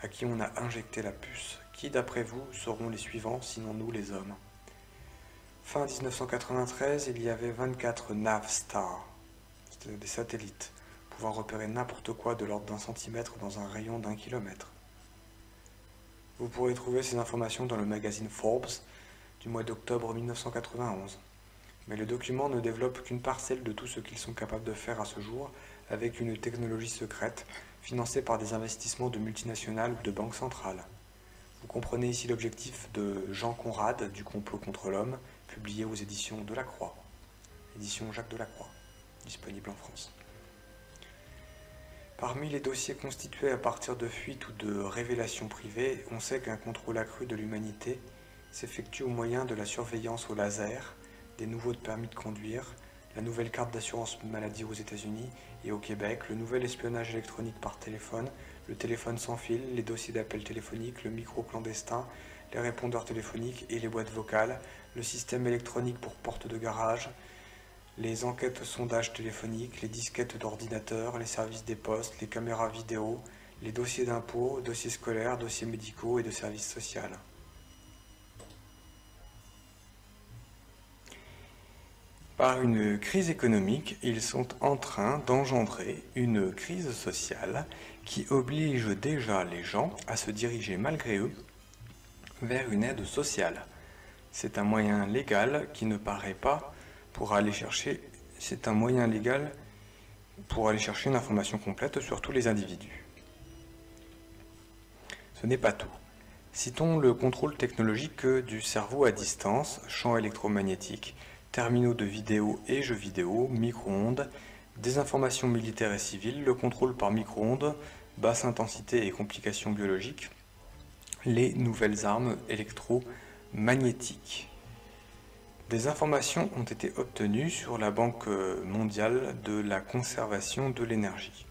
à qui on a injecté la puce. Qui, d'après vous, seront les suivants, sinon nous, les hommes? Fin 1993, il y avait 24 Navstar, c'était des satellites, pouvant repérer n'importe quoi de l'ordre d'1 centimètre dans un rayon d'1 kilomètre. Vous pourrez trouver ces informations dans le magazine Forbes du mois d'octobre 1991. Mais le document ne développe qu'une parcelle de tout ce qu'ils sont capables de faire à ce jour avec une technologie secrète financée par des investissements de multinationales ou de banques centrales. Vous Comprenez ici l'objectif de Jean Conrad du complot contre l'homme, publié aux éditions Delacroix, édition Jacques Delacroix, disponible en France. Parmi les dossiers constitués à partir de fuites ou de révélations privées, on sait qu'un contrôle accru de l'humanité s'effectue au moyen de la surveillance au laser, des nouveaux permis de conduire, la nouvelle carte d'assurance maladie aux États-Unis et au Québec, le nouvel espionnage électronique par téléphone, le téléphone sans fil, les dossiers d'appels téléphoniques, le micro clandestin, les répondeurs téléphoniques et les boîtes vocales, le système électronique pour porte de garage, les enquêtes sondages téléphoniques, les disquettes d'ordinateur, les services des postes, les caméras vidéo, les dossiers d'impôts, dossiers scolaires, dossiers médicaux et de services sociaux. Par une crise économique, ils sont en train d'engendrer une crise sociale qui oblige déjà les gens à se diriger malgré eux vers une aide sociale. C'est un moyen légal qui ne paraît pas pour aller chercher, une information complète sur tous les individus. Ce n'est pas tout. Citons le contrôle technologique du cerveau à distance, champs électromagnétiques, terminaux de vidéo et jeux vidéo, micro-ondes, des informations militaires et civiles, le contrôle par micro-ondes, basse intensité et complications biologiques, les nouvelles armes électromagnétiques. Des informations ont été obtenues sur la Banque mondiale de la conservation de l'énergie.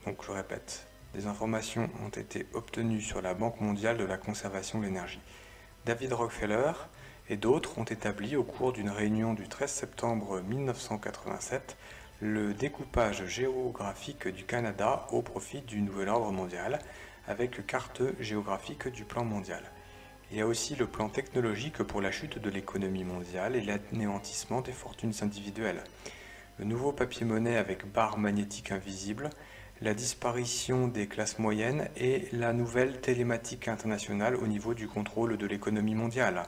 Donc je répète, des informations ont été obtenues sur la Banque mondiale de la conservation de l'énergie. David Rockefeller et d'autres ont établi au cours d'une réunion du 13 septembre 1987 le découpage géographique du Canada au profit du nouvel ordre mondial, avec carte géographique du plan mondial. Il y a aussi le plan technologique pour la chute de l'économie mondiale et l'anéantissement des fortunes individuelles. Le nouveau papier-monnaie avec barre magnétique invisible, la disparition des classes moyennes et la nouvelle télématique internationale au niveau du contrôle de l'économie mondiale.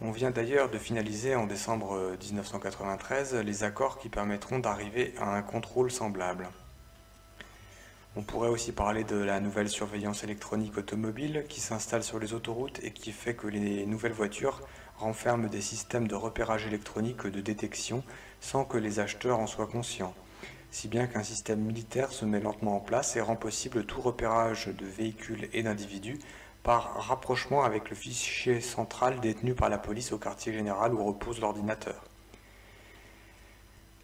On vient d'ailleurs de finaliser en décembre 1993 les accords qui permettront d'arriver à un contrôle semblable. On pourrait aussi parler de la nouvelle surveillance électronique automobile qui s'installe sur les autoroutes et qui fait que les nouvelles voitures renferment des systèmes de repérage électronique de détection sans que les acheteurs en soient conscients, si bien qu'un système militaire se met lentement en place et rend possible tout repérage de véhicules et d'individus par rapprochement avec le fichier central détenu par la police au quartier général où repose l'ordinateur.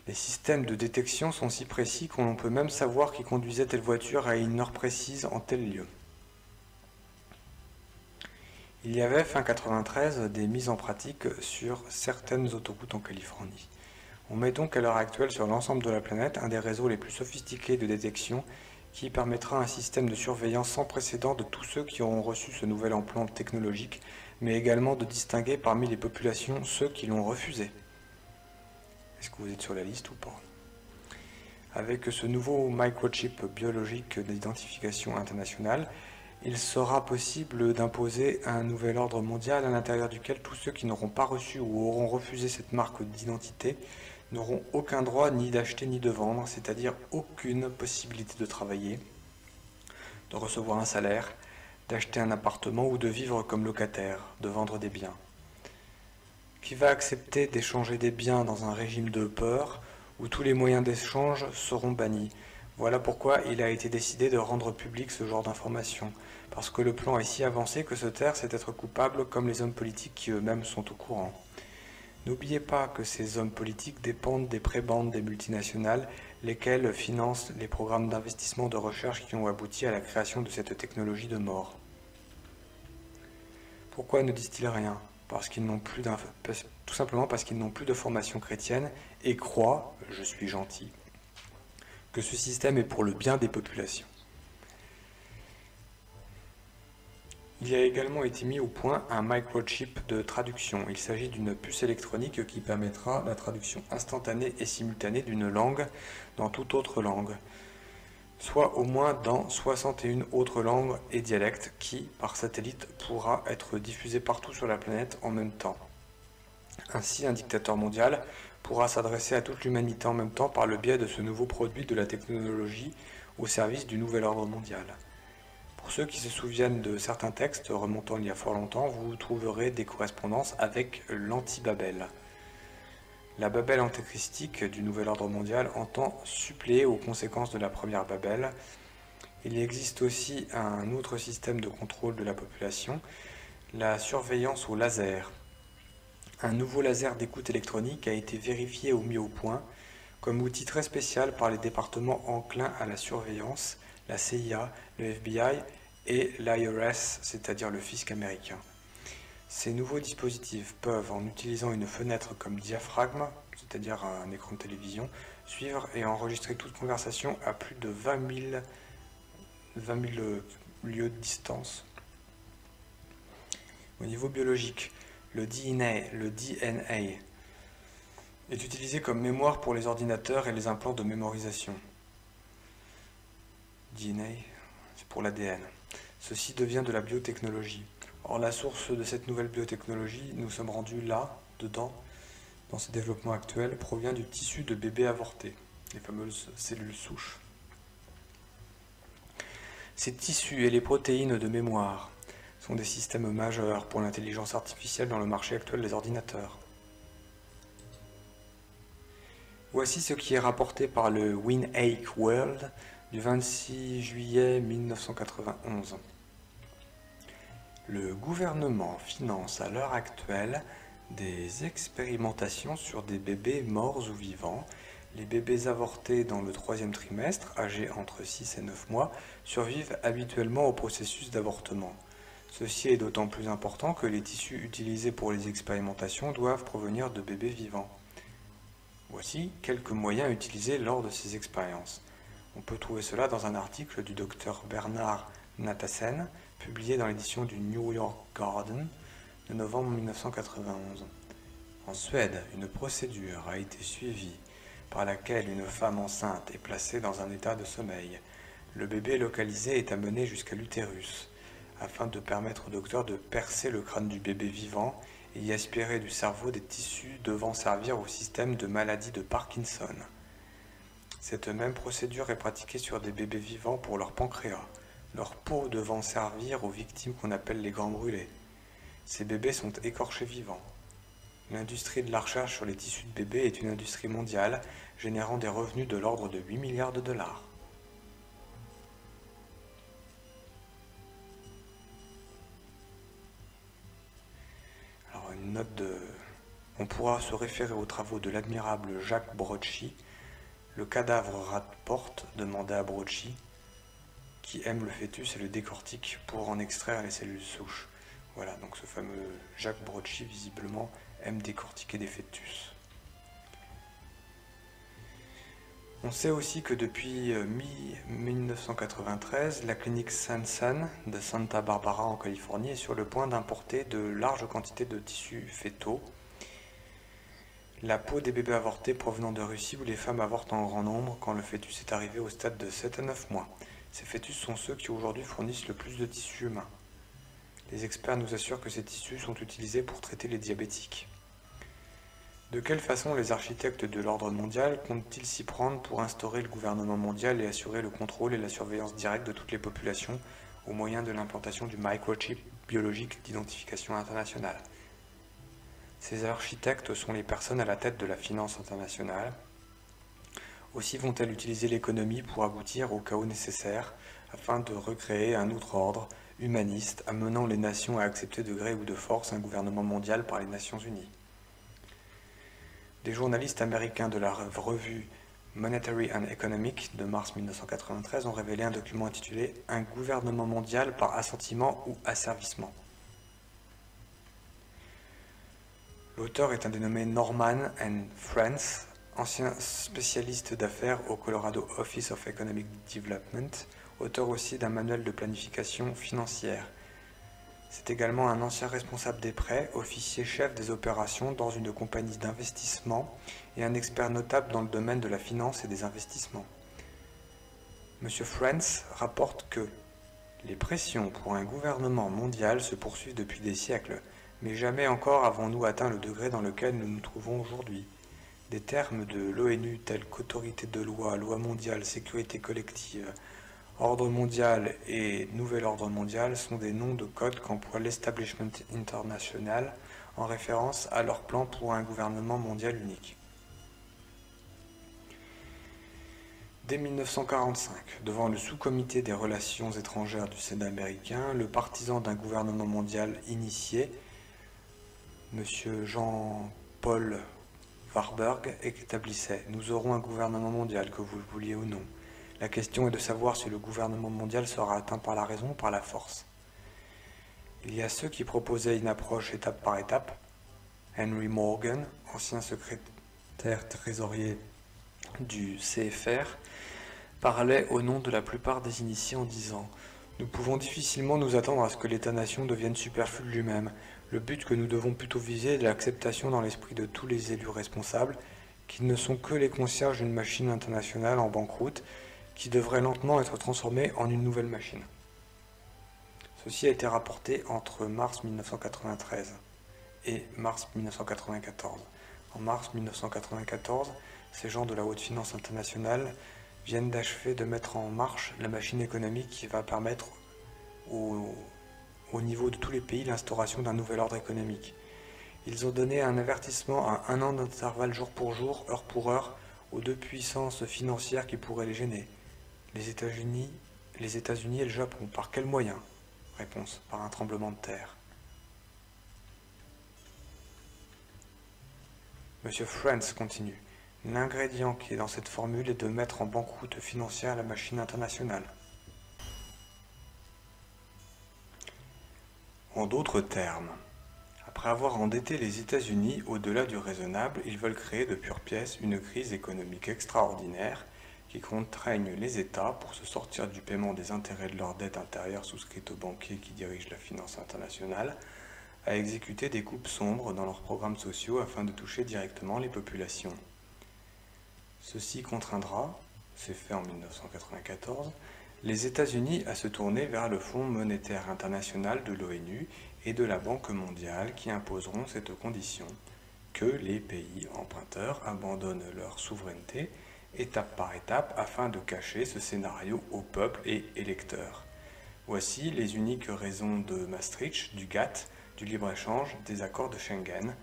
Les systèmes de détection sont si précis qu'on peut même savoir qui conduisait telle voiture à une heure précise en tel lieu. Il y avait fin 1993 des mises en pratique sur certaines autoroutes en Californie. On met donc à l'heure actuelle sur l'ensemble de la planète un des réseaux les plus sophistiqués de détection qui permettra un système de surveillance sans précédent de tous ceux qui auront reçu ce nouvel emploi technologique, mais également de distinguer parmi les populations ceux qui l'ont refusé. Est-ce que vous êtes sur la liste ou pas? Avec ce nouveau microchip biologique d'identification internationale, il sera possible d'imposer un nouvel ordre mondial à l'intérieur duquel tous ceux qui n'auront pas reçu ou auront refusé cette marque d'identité n'auront aucun droit ni d'acheter ni de vendre, c'est-à-dire aucune possibilité de travailler, de recevoir un salaire, d'acheter un appartement ou de vivre comme locataire, de vendre des biens. Qui va accepter d'échanger des biens dans un régime de peur où tous les moyens d'échange seront bannis? Voilà pourquoi il a été décidé de rendre public ce genre d'informations, parce que le plan est si avancé que se taire, c'est être coupable comme les hommes politiques qui eux-mêmes sont au courant. N'oubliez pas que ces hommes politiques dépendent des prébendes des multinationales, lesquelles financent les programmes d'investissement de recherche qui ont abouti à la création de cette technologie de mort. Pourquoi ne disent-ils rien? Tout simplement parce qu'ils n'ont plus de formation chrétienne et croient, je suis gentil, que ce système est pour le bien des populations. Il a également été mis au point un microchip de traduction. Il s'agit d'une puce électronique qui permettra la traduction instantanée et simultanée d'une langue dans toute autre langue, soit au moins dans 61 autres langues et dialectes qui, par satellite, pourra être diffusé partout sur la planète en même temps. Ainsi, un dictateur mondial pourra s'adresser à toute l'humanité en même temps par le biais de ce nouveau produit de la technologie au service du nouvel ordre mondial. Pour Pour ceux qui se souviennent de certains textes remontant il y a fort longtemps, vous trouverez des correspondances avec l'anti-Babel. La Babel antéchristique du nouvel ordre mondial entend suppléer aux conséquences de la première Babel. Il existe aussi un autre système de contrôle de la population, la surveillance au laser. Un nouveau laser d'écoute électronique a été vérifié ou mis au point comme outil très spécial par les départements enclins à la surveillance, la CIA, le FBI et l'IRS, c'est-à-dire le fisc américain. Ces nouveaux dispositifs peuvent, en utilisant une fenêtre comme diaphragme, c'est-à-dire un écran de télévision, suivre et enregistrer toute conversation à plus de 20 000 lieues de distance. Au niveau biologique, le DNA est utilisé comme mémoire pour les ordinateurs et les implants de mémorisation. DNA, c'est pour l'ADN. Ceci devient de la biotechnologie. Or, la source de cette nouvelle biotechnologie, nous sommes rendus là, dedans, dans ce développement actuel, provient du tissu de bébés avortés, les fameuses cellules souches. Ces tissus et les protéines de mémoire sont des systèmes majeurs pour l'intelligence artificielle dans le marché actuel des ordinateurs. Voici ce qui est rapporté par le WinAke World du 26 juillet 1991. Le gouvernement finance à l'heure actuelle des expérimentations sur des bébés morts ou vivants. Les bébés avortés dans le 3e trimestre, âgés entre 6 et 9 mois, survivent habituellement au processus d'avortement. Ceci est d'autant plus important que les tissus utilisés pour les expérimentations doivent provenir de bébés vivants. Voici quelques moyens utilisés lors de ces expériences. On peut trouver cela dans un article du Dr Bernard Nathassen, publié dans l'édition du New York Garden de novembre 1991. En Suède, une procédure a été suivie par laquelle une femme enceinte est placée dans un état de sommeil. Le bébé localisé est amené jusqu'à l'utérus, afin de permettre au docteur de percer le crâne du bébé vivant et y aspirer du cerveau des tissus devant servir au système de maladie de Parkinson. Cette même procédure est pratiquée sur des bébés vivants pour leur pancréas, leur peau devant servir aux victimes qu'on appelle les grands brûlés. Ces bébés sont écorchés vivants. L'industrie de la recherche sur les tissus de bébés est une industrie mondiale générant des revenus de l'ordre de 8 milliards de dollars. Alors une note de... On pourra se référer aux travaux de l'admirable Jacques Brocchi. Le cadavre rapporte, demanda à Brocchi, qui aime le fœtus et le décortique pour en extraire les cellules souches. Voilà, donc ce fameux Jacques Brocchi, visiblement, aime décortiquer des fœtus. On sait aussi que depuis mi-1993, la clinique Sansan de Santa Barbara en Californie est sur le point d'importer de larges quantités de tissus fétaux. La peau des bébés avortés provenant de Russie où les femmes avortent en grand nombre quand le fœtus est arrivé au stade de 7 à 9 mois. Ces fœtus sont ceux qui aujourd'hui fournissent le plus de tissus humains. Les experts nous assurent que ces tissus sont utilisés pour traiter les diabétiques. De quelle façon les architectes de l'ordre mondial comptent-ils s'y prendre pour instaurer le gouvernement mondial et assurer le contrôle et la surveillance directe de toutes les populations au moyen de l'implantation du microchip biologique d'identification internationale? Ces architectes sont les personnes à la tête de la finance internationale. Aussi vont-elles utiliser l'économie pour aboutir au chaos nécessaire afin de recréer un autre ordre humaniste amenant les nations à accepter de gré ou de force un gouvernement mondial par les Nations Unies. Des journalistes américains de la revue Monetary and Economic de mars 1993 ont révélé un document intitulé « Un gouvernement mondial par assentiment ou asservissement ». L'auteur est un dénommé Norman and Friends, ancien spécialiste d'affaires au Colorado Office of Economic Development, auteur aussi d'un manuel de planification financière. C'est également un ancien responsable des prêts, officier chef des opérations dans une compagnie d'investissement et un expert notable dans le domaine de la finance et des investissements. M. Friends rapporte que les pressions pour un gouvernement mondial se poursuivent depuis des siècles, mais jamais encore avons-nous atteint le degré dans lequel nous nous trouvons aujourd'hui. Des termes de l'ONU tels qu'autorité de loi, loi mondiale, sécurité collective, Ordre mondial et nouvel ordre mondial sont des noms de code qu'emploie l'Establishment International en référence à leur plan pour un gouvernement mondial unique. Dès 1945, devant le sous-comité des relations étrangères du Sénat américain, le partisan d'un gouvernement mondial initié, M. Jean-Paul Warburg, établissait « Nous aurons un gouvernement mondial, que vous le vouliez ou non. La question est de savoir si le gouvernement mondial sera atteint par la raison ou par la force. » Il y a ceux qui proposaient une approche étape par étape. Henry Morgan, ancien secrétaire trésorier du CFR, parlait au nom de la plupart des initiés en disant « Nous pouvons difficilement nous attendre à ce que l'État-nation devienne superflu de lui-même. Le but que nous devons plutôt viser est l'acceptation dans l'esprit de tous les élus responsables qu'ils ne sont que les concierges d'une machine internationale en banqueroute qui devrait lentement être transformée en une nouvelle machine. » Ceci a été rapporté entre mars 1993 et mars 1994. En mars 1994, ces gens de la haute finance internationale viennent d'achever de mettre en marche la machine économique qui va permettre au niveau de tous les pays l'instauration d'un nouvel ordre économique. Ils ont donné un avertissement à 1 an d'intervalle jour pour jour, heure pour heure, aux deux puissances financières qui pourraient les gêner. Les États-Unis et le Japon. Par quels moyens? Réponse: par un tremblement de terre. Monsieur Friends continue. L'ingrédient qui est dans cette formule est de mettre en banqueroute financière la machine internationale. En d'autres termes, après avoir endetté les États-Unis au-delà du raisonnable, ils veulent créer de pure pièce une crise économique extraordinaire qui contraigne les États, pour se sortir du paiement des intérêts de leur dette intérieure souscrite aux banquiers qui dirigent la finance internationale, à exécuter des coupes sombres dans leurs programmes sociaux afin de toucher directement les populations. Ceci contraindra, c'est fait en 1994, les États-Unis à se tourner vers le Fonds monétaire international de l'ONU et de la Banque mondiale qui imposeront cette condition, que les pays emprunteurs abandonnent leur souveraineté étape par étape afin de cacher ce scénario au peuple et électeurs. Voici les uniques raisons de Maastricht, du GATT, du libre-échange, des accords de Schengen.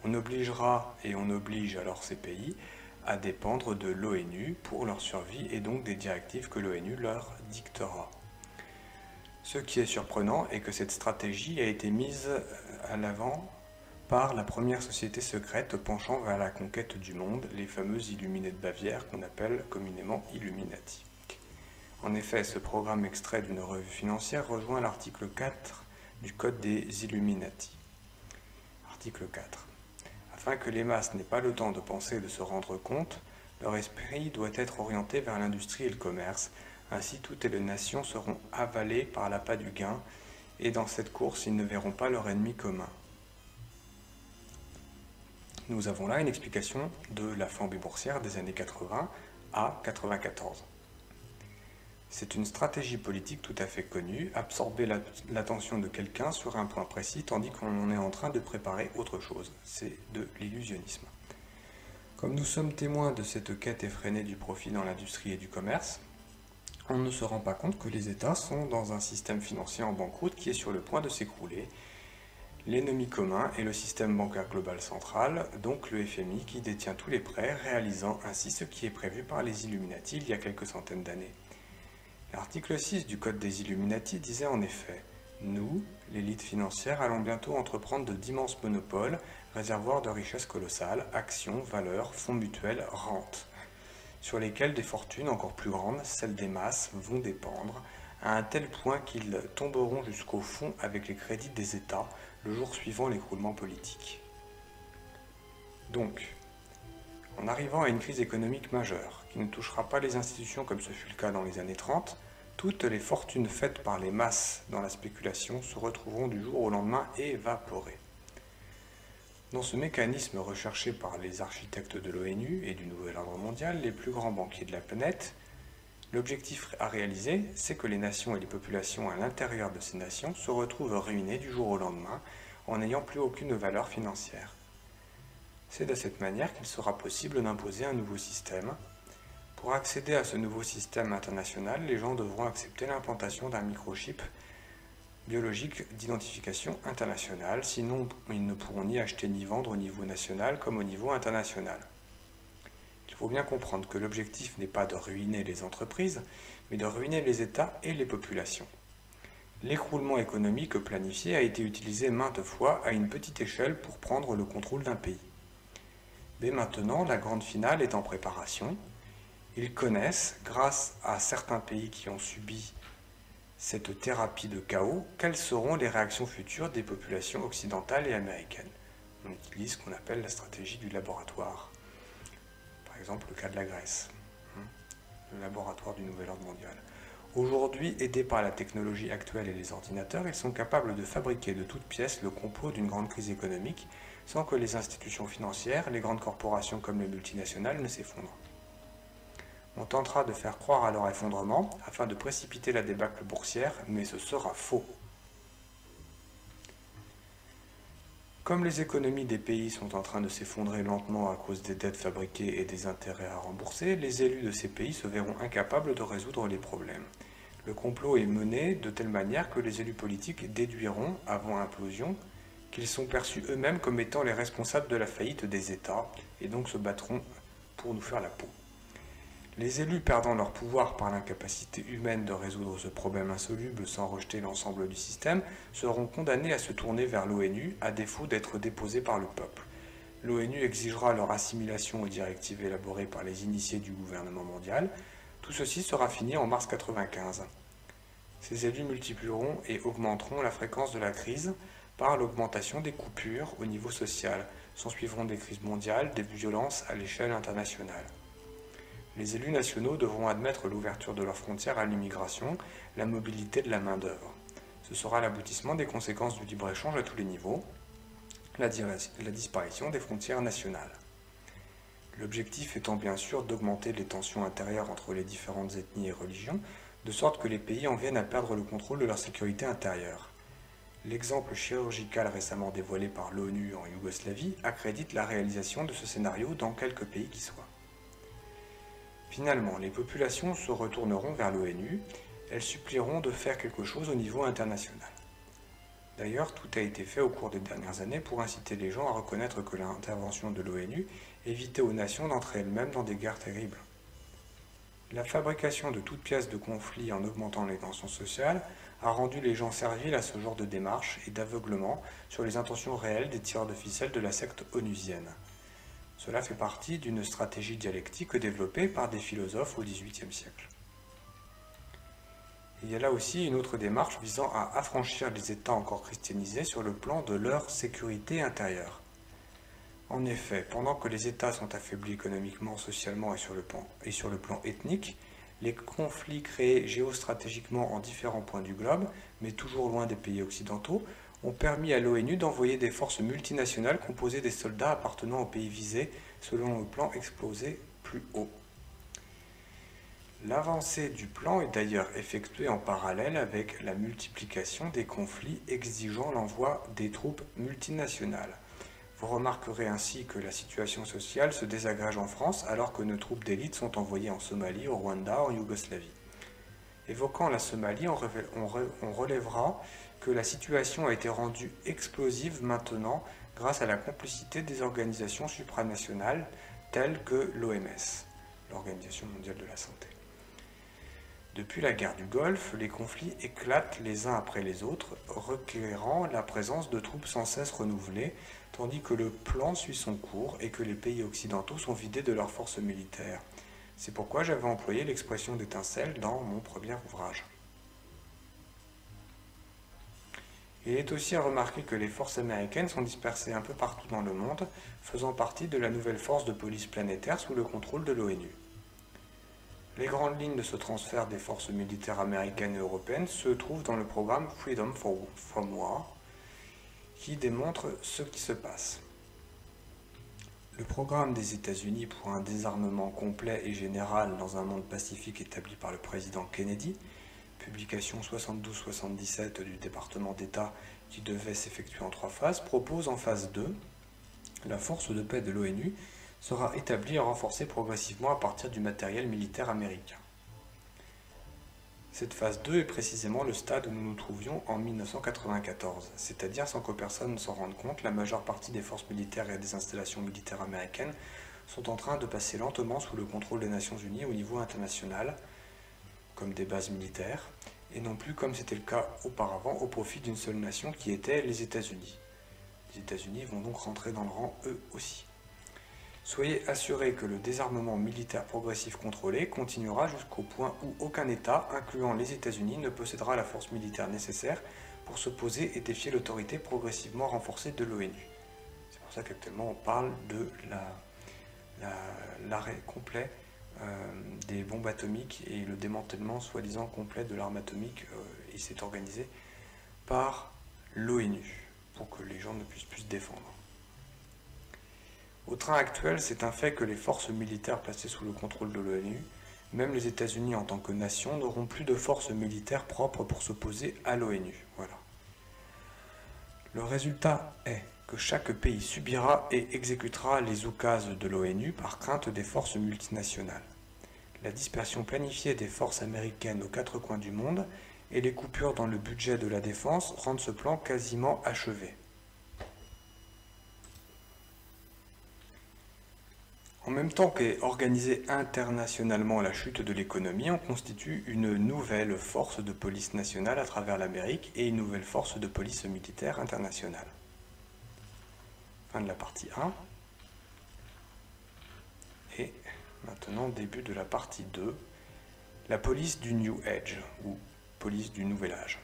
On obligera et on oblige alors ces pays à dépendre de l'ONU pour leur survie et donc des directives que l'ONU leur dictera. Ce qui est surprenant est que cette stratégie a été mise à l'avant par la première société secrète penchant vers la conquête du monde, les fameux Illuminés de Bavière qu'on appelle communément Illuminati. En effet, ce programme extrait d'une revue financière rejoint l'article 4 du Code des Illuminati. Article 4. Afin que les masses n'aient pas le temps de penser et de se rendre compte, leur esprit doit être orienté vers l'industrie et le commerce. Ainsi, toutes les nations seront avalées par l'appât du gain, et dans cette course, ils ne verront pas leur ennemi commun. Nous avons là une explication de la flambée boursière des années 80 à 94. C'est une stratégie politique tout à fait connue, absorber l'attention de quelqu'un sur un point précis tandis qu'on est en train de préparer autre chose. C'est de l'illusionnisme. Comme nous sommes témoins de cette quête effrénée du profit dans l'industrie et du commerce, on ne se rend pas compte que les États sont dans un système financier en banqueroute qui est sur le point de s'écrouler. L'ennemi commun est le système bancaire global central, donc le FMI qui détient tous les prêts, réalisant ainsi ce qui est prévu par les Illuminati il y a quelques centaines d'années. L'article 6 du Code des Illuminati disait en effet « Nous, l'élite financière, allons bientôt entreprendre d'immenses monopoles, réservoirs de richesses colossales, actions, valeurs, fonds mutuels, rentes, sur lesquels des fortunes encore plus grandes, celles des masses, vont dépendre, à un tel point qu'ils tomberont jusqu'au fond avec les crédits des États le jour suivant l'écroulement politique. » Donc, en arrivant à une crise économique majeure, qui ne touchera pas les institutions comme ce fut le cas dans les années 30, toutes les fortunes faites par les masses dans la spéculation se retrouveront du jour au lendemain évaporées. Dans ce mécanisme recherché par les architectes de l'ONU et du Nouvel Ordre mondial, les plus grands banquiers de la planète, l'objectif à réaliser, c'est que les nations et les populations à l'intérieur de ces nations se retrouvent ruinées du jour au lendemain en n'ayant plus aucune valeur financière. C'est de cette manière qu'il sera possible d'imposer un nouveau système Pour accéder à ce nouveau système international, les gens devront accepter l'implantation d'un microchip biologique d'identification internationale, sinon ils ne pourront ni acheter ni vendre au niveau national comme au niveau international. Il faut bien comprendre que l'objectif n'est pas de ruiner les entreprises, mais de ruiner les États et les populations. L'écroulement économique planifié a été utilisé maintes fois à une petite échelle pour prendre le contrôle d'un pays. Mais maintenant, la grande finale est en préparation. Ils connaissent, grâce à certains pays qui ont subi cette thérapie de chaos, quelles seront les réactions futures des populations occidentales et américaines. On utilise ce qu'on appelle la stratégie du laboratoire. Par exemple, le cas de la Grèce, le laboratoire du nouvel ordre mondial. Aujourd'hui, aidés par la technologie actuelle et les ordinateurs, ils sont capables de fabriquer de toutes pièces le complot d'une grande crise économique sans que les institutions financières, les grandes corporations comme les multinationales ne s'effondrent. On tentera de faire croire à leur effondrement afin de précipiter la débâcle boursière, mais ce sera faux. Comme les économies des pays sont en train de s'effondrer lentement à cause des dettes fabriquées et des intérêts à rembourser, les élus de ces pays se verront incapables de résoudre les problèmes. Le complot est mené de telle manière que les élus politiques déduiront, avant implosion, qu'ils sont perçus eux-mêmes comme étant les responsables de la faillite des États, et donc se battront pour nous faire la peau. Les élus perdant leur pouvoir par l'incapacité humaine de résoudre ce problème insoluble sans rejeter l'ensemble du système, seront condamnés à se tourner vers l'ONU à défaut d'être déposés par le peuple. L'ONU exigera leur assimilation aux directives élaborées par les initiés du gouvernement mondial. Tout ceci sera fini en mars 1995. Ces élus multiplieront et augmenteront la fréquence de la crise par l'augmentation des coupures au niveau social. S'ensuivront des crises mondiales, des violences à l'échelle internationale. Les élus nationaux devront admettre l'ouverture de leurs frontières à l'immigration, la mobilité de la main-d'œuvre. Ce sera l'aboutissement des conséquences du libre-échange à tous les niveaux, la disparition des frontières nationales. L'objectif étant bien sûr d'augmenter les tensions intérieures entre les différentes ethnies et religions, de sorte que les pays en viennent à perdre le contrôle de leur sécurité intérieure. L'exemple chirurgical récemment dévoilé par l'ONU en Yougoslavie accrédite la réalisation de ce scénario dans quelques pays qui soient. Finalement, les populations se retourneront vers l'ONU, elles supplieront de faire quelque chose au niveau international. D'ailleurs, tout a été fait au cours des dernières années pour inciter les gens à reconnaître que l'intervention de l'ONU évitait aux nations d'entrer elles-mêmes dans des guerres terribles. La fabrication de toutes pièces de conflit en augmentant les tensions sociales a rendu les gens serviles à ce genre de démarche et d'aveuglement sur les intentions réelles des tireurs de ficelle de la secte onusienne. Cela fait partie d'une stratégie dialectique développée par des philosophes au XVIIIe siècle. Il y a là aussi une autre démarche visant à affranchir les États encore christianisés sur le plan de leur sécurité intérieure. En effet, pendant que les États sont affaiblis économiquement, socialement et sur le plan ethnique, les conflits créés géostratégiquement en différents points du globe, mais toujours loin des pays occidentaux, ont permis à l'ONU d'envoyer des forces multinationales composées des soldats appartenant aux pays visés selon le plan exposé plus haut. L'avancée du plan est d'ailleurs effectuée en parallèle avec la multiplication des conflits exigeant l'envoi des troupes multinationales. Vous remarquerez ainsi que la situation sociale se désagrège en France alors que nos troupes d'élite sont envoyées en Somalie, au Rwanda, en Yougoslavie. Évoquant la Somalie, on relèvera que la situation a été rendue explosive maintenant grâce à la complicité des organisations supranationales telles que l'OMS, l'Organisation mondiale de la santé. Depuis la guerre du Golfe, les conflits éclatent les uns après les autres, requérant la présence de troupes sans cesse renouvelées, tandis que le plan suit son cours et que les pays occidentaux sont vidés de leurs forces militaires. C'est pourquoi j'avais employé l'expression d'étincelle dans mon premier ouvrage. Il est aussi à remarquer que les forces américaines sont dispersées un peu partout dans le monde, faisant partie de la nouvelle force de police planétaire sous le contrôle de l'ONU. Les grandes lignes de ce transfert des forces militaires américaines et européennes se trouvent dans le programme Freedom from War, qui démontre ce qui se passe. Le programme des États-Unis pour un désarmement complet et général dans un monde pacifique établi par le président Kennedy, publication 72-77 du département d'État qui devait s'effectuer en 3 phases, propose en phase 2 la force de paix de l'ONU sera établie et renforcée progressivement à partir du matériel militaire américain. Cette phase 2 est précisément le stade où nous nous trouvions en 1994, c'est-à-dire sans que personne ne s'en rende compte, la majeure partie des forces militaires et des installations militaires américaines sont en train de passer lentement sous le contrôle des Nations Unies au niveau international, comme des bases militaires, et non plus comme c'était le cas auparavant au profit d'une seule nation qui était les États-Unis. Les États-Unis vont donc rentrer dans le rang eux aussi. Soyez assurés que le désarmement militaire progressif contrôlé continuera jusqu'au point où aucun État, incluant les États-Unis, ne possédera la force militaire nécessaire pour s'opposer et défier l'autorité progressivement renforcée de l'ONU. C'est pour ça qu'actuellement on parle de l'arrêt complet des bombes atomiques et le démantèlement soi-disant complet de l'arme atomique. Il s'est organisé par l'ONU pour que les gens ne puissent plus se défendre. Au train actuel, c'est un fait que les forces militaires placées sous le contrôle de l'ONU, même les États-Unis en tant que nation, n'auront plus de forces militaires propres pour s'opposer à l'ONU. Voilà. Le résultat est que chaque pays subira et exécutera les oukases de l'ONU par crainte des forces multinationales. La dispersion planifiée des forces américaines aux quatre coins du monde et les coupures dans le budget de la défense rendent ce plan quasiment achevé. En même temps qu'est organisée internationalement la chute de l'économie, on constitue une nouvelle force de police nationale à travers l'Amérique et une nouvelle force de police militaire internationale. Fin de la partie 1. Et maintenant, début de la partie 2, la police du New Age, ou police du Nouvel Âge.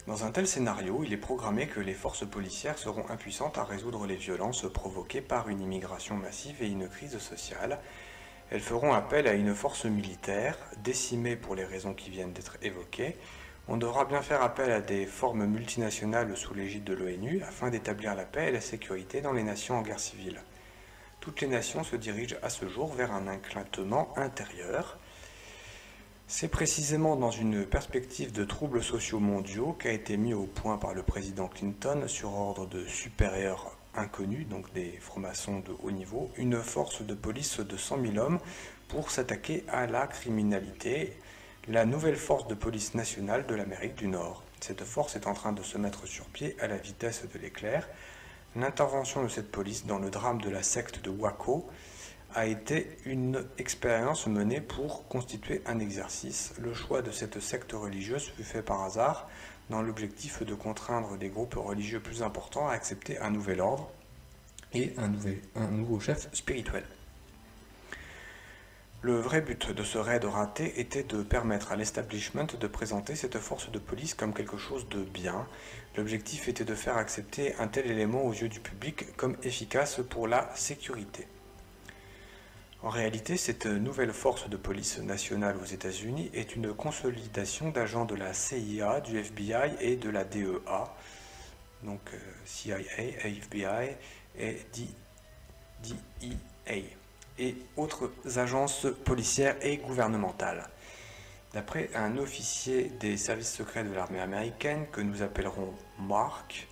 Dans un tel scénario, il est programmé que les forces policières seront impuissantes à résoudre les violences provoquées par une immigration massive et une crise sociale. Elles feront appel à une force militaire, décimée pour les raisons qui viennent d'être évoquées. On devra bien faire appel à des formes multinationales sous l'égide de l'ONU afin d'établir la paix et la sécurité dans les nations en guerre civile. Toutes les nations se dirigent à ce jour vers un éclatement intérieur. C'est précisément dans une perspective de troubles sociaux mondiaux qu'a été mis au point par le président Clinton, sur ordre de supérieurs inconnus, donc des francs-maçons de haut niveau, une force de police de 100 000 hommes pour s'attaquer à la criminalité, la nouvelle force de police nationale de l'Amérique du Nord. Cette force est en train de se mettre sur pied à la vitesse de l'éclair. L'intervention de cette police dans le drame de la secte de Waco a été une expérience menée pour constituer un exercice. Le choix de cette secte religieuse fut fait par hasard, dans l'objectif de contraindre des groupes religieux plus importants à accepter un nouvel ordre et un nouveau chef spirituel. Le vrai but de ce raid raté était de permettre à l'establishment de présenter cette force de police comme quelque chose de bien. L'objectif était de faire accepter un tel élément aux yeux du public comme efficace pour la sécurité. En réalité, cette nouvelle force de police nationale aux États-Unis est une consolidation d'agents de la CIA, du FBI et de la DEA, donc CIA, FBI et DEA, et autres agences policières et gouvernementales. D'après un officier des services secrets de l'armée américaine, que nous appellerons Mark,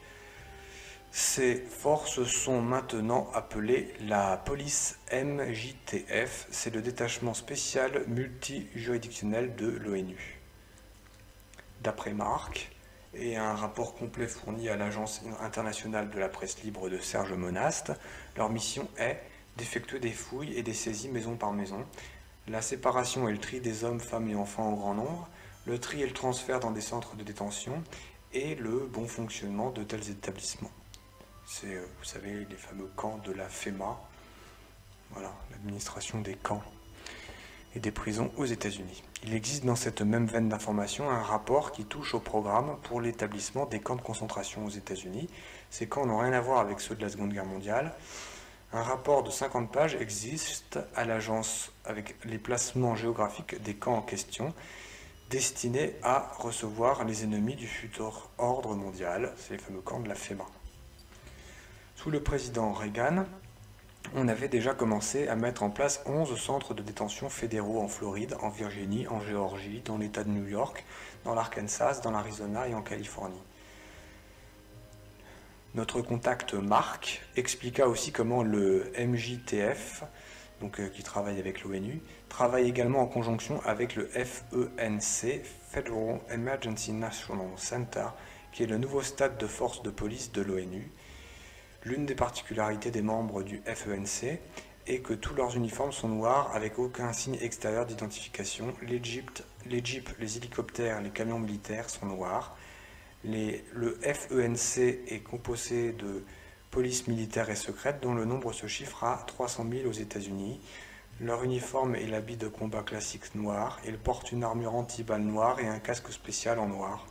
ces forces sont maintenant appelées la police MJTF, c'est le détachement spécial multijuridictionnel de l'ONU. D'après Mark, et un rapport complet fourni à l'Agence internationale de la presse libre de Serge Monast, leur mission est d'effectuer des fouilles et des saisies maison par maison, la séparation et le tri des hommes, femmes et enfants en grand nombre, le tri et le transfert dans des centres de détention et le bon fonctionnement de tels établissements. C'est, vous savez, les fameux camps de la FEMA, voilà, l'administration des camps et des prisons aux États-Unis. Il existe dans cette même veine d'information un rapport qui touche au programme pour l'établissement des camps de concentration aux États-Unis. Ces camps n'ont rien à voir avec ceux de la Seconde Guerre mondiale. Un rapport de 50 pages existe à l'agence avec les placements géographiques des camps en question, destinés à recevoir les ennemis du futur ordre mondial, c'est les fameux camps de la FEMA. Sous le président Reagan, on avait déjà commencé à mettre en place 11 centres de détention fédéraux en Floride, en Virginie, en Géorgie, dans l'État de New York, dans l'Arkansas, dans l'Arizona et en Californie. Notre contact Marc expliqua aussi comment le MJTF, qui travaille avec l'ONU, travaille également en conjonction avec le FENC, Federal Emergency National Center, qui est le nouveau stade de force de police de l'ONU. L'une des particularités des membres du FENC est que tous leurs uniformes sont noirs avec aucun signe extérieur d'identification. Les jeeps, les hélicoptères, les camions militaires sont noirs. Le FENC est composé de polices militaires et secrètes dont le nombre se chiffre à 300 000 aux États-Unis. Leur uniforme est l'habit de combat classique noir. Ils portent une armure anti-balles noire et un casque spécial en noir.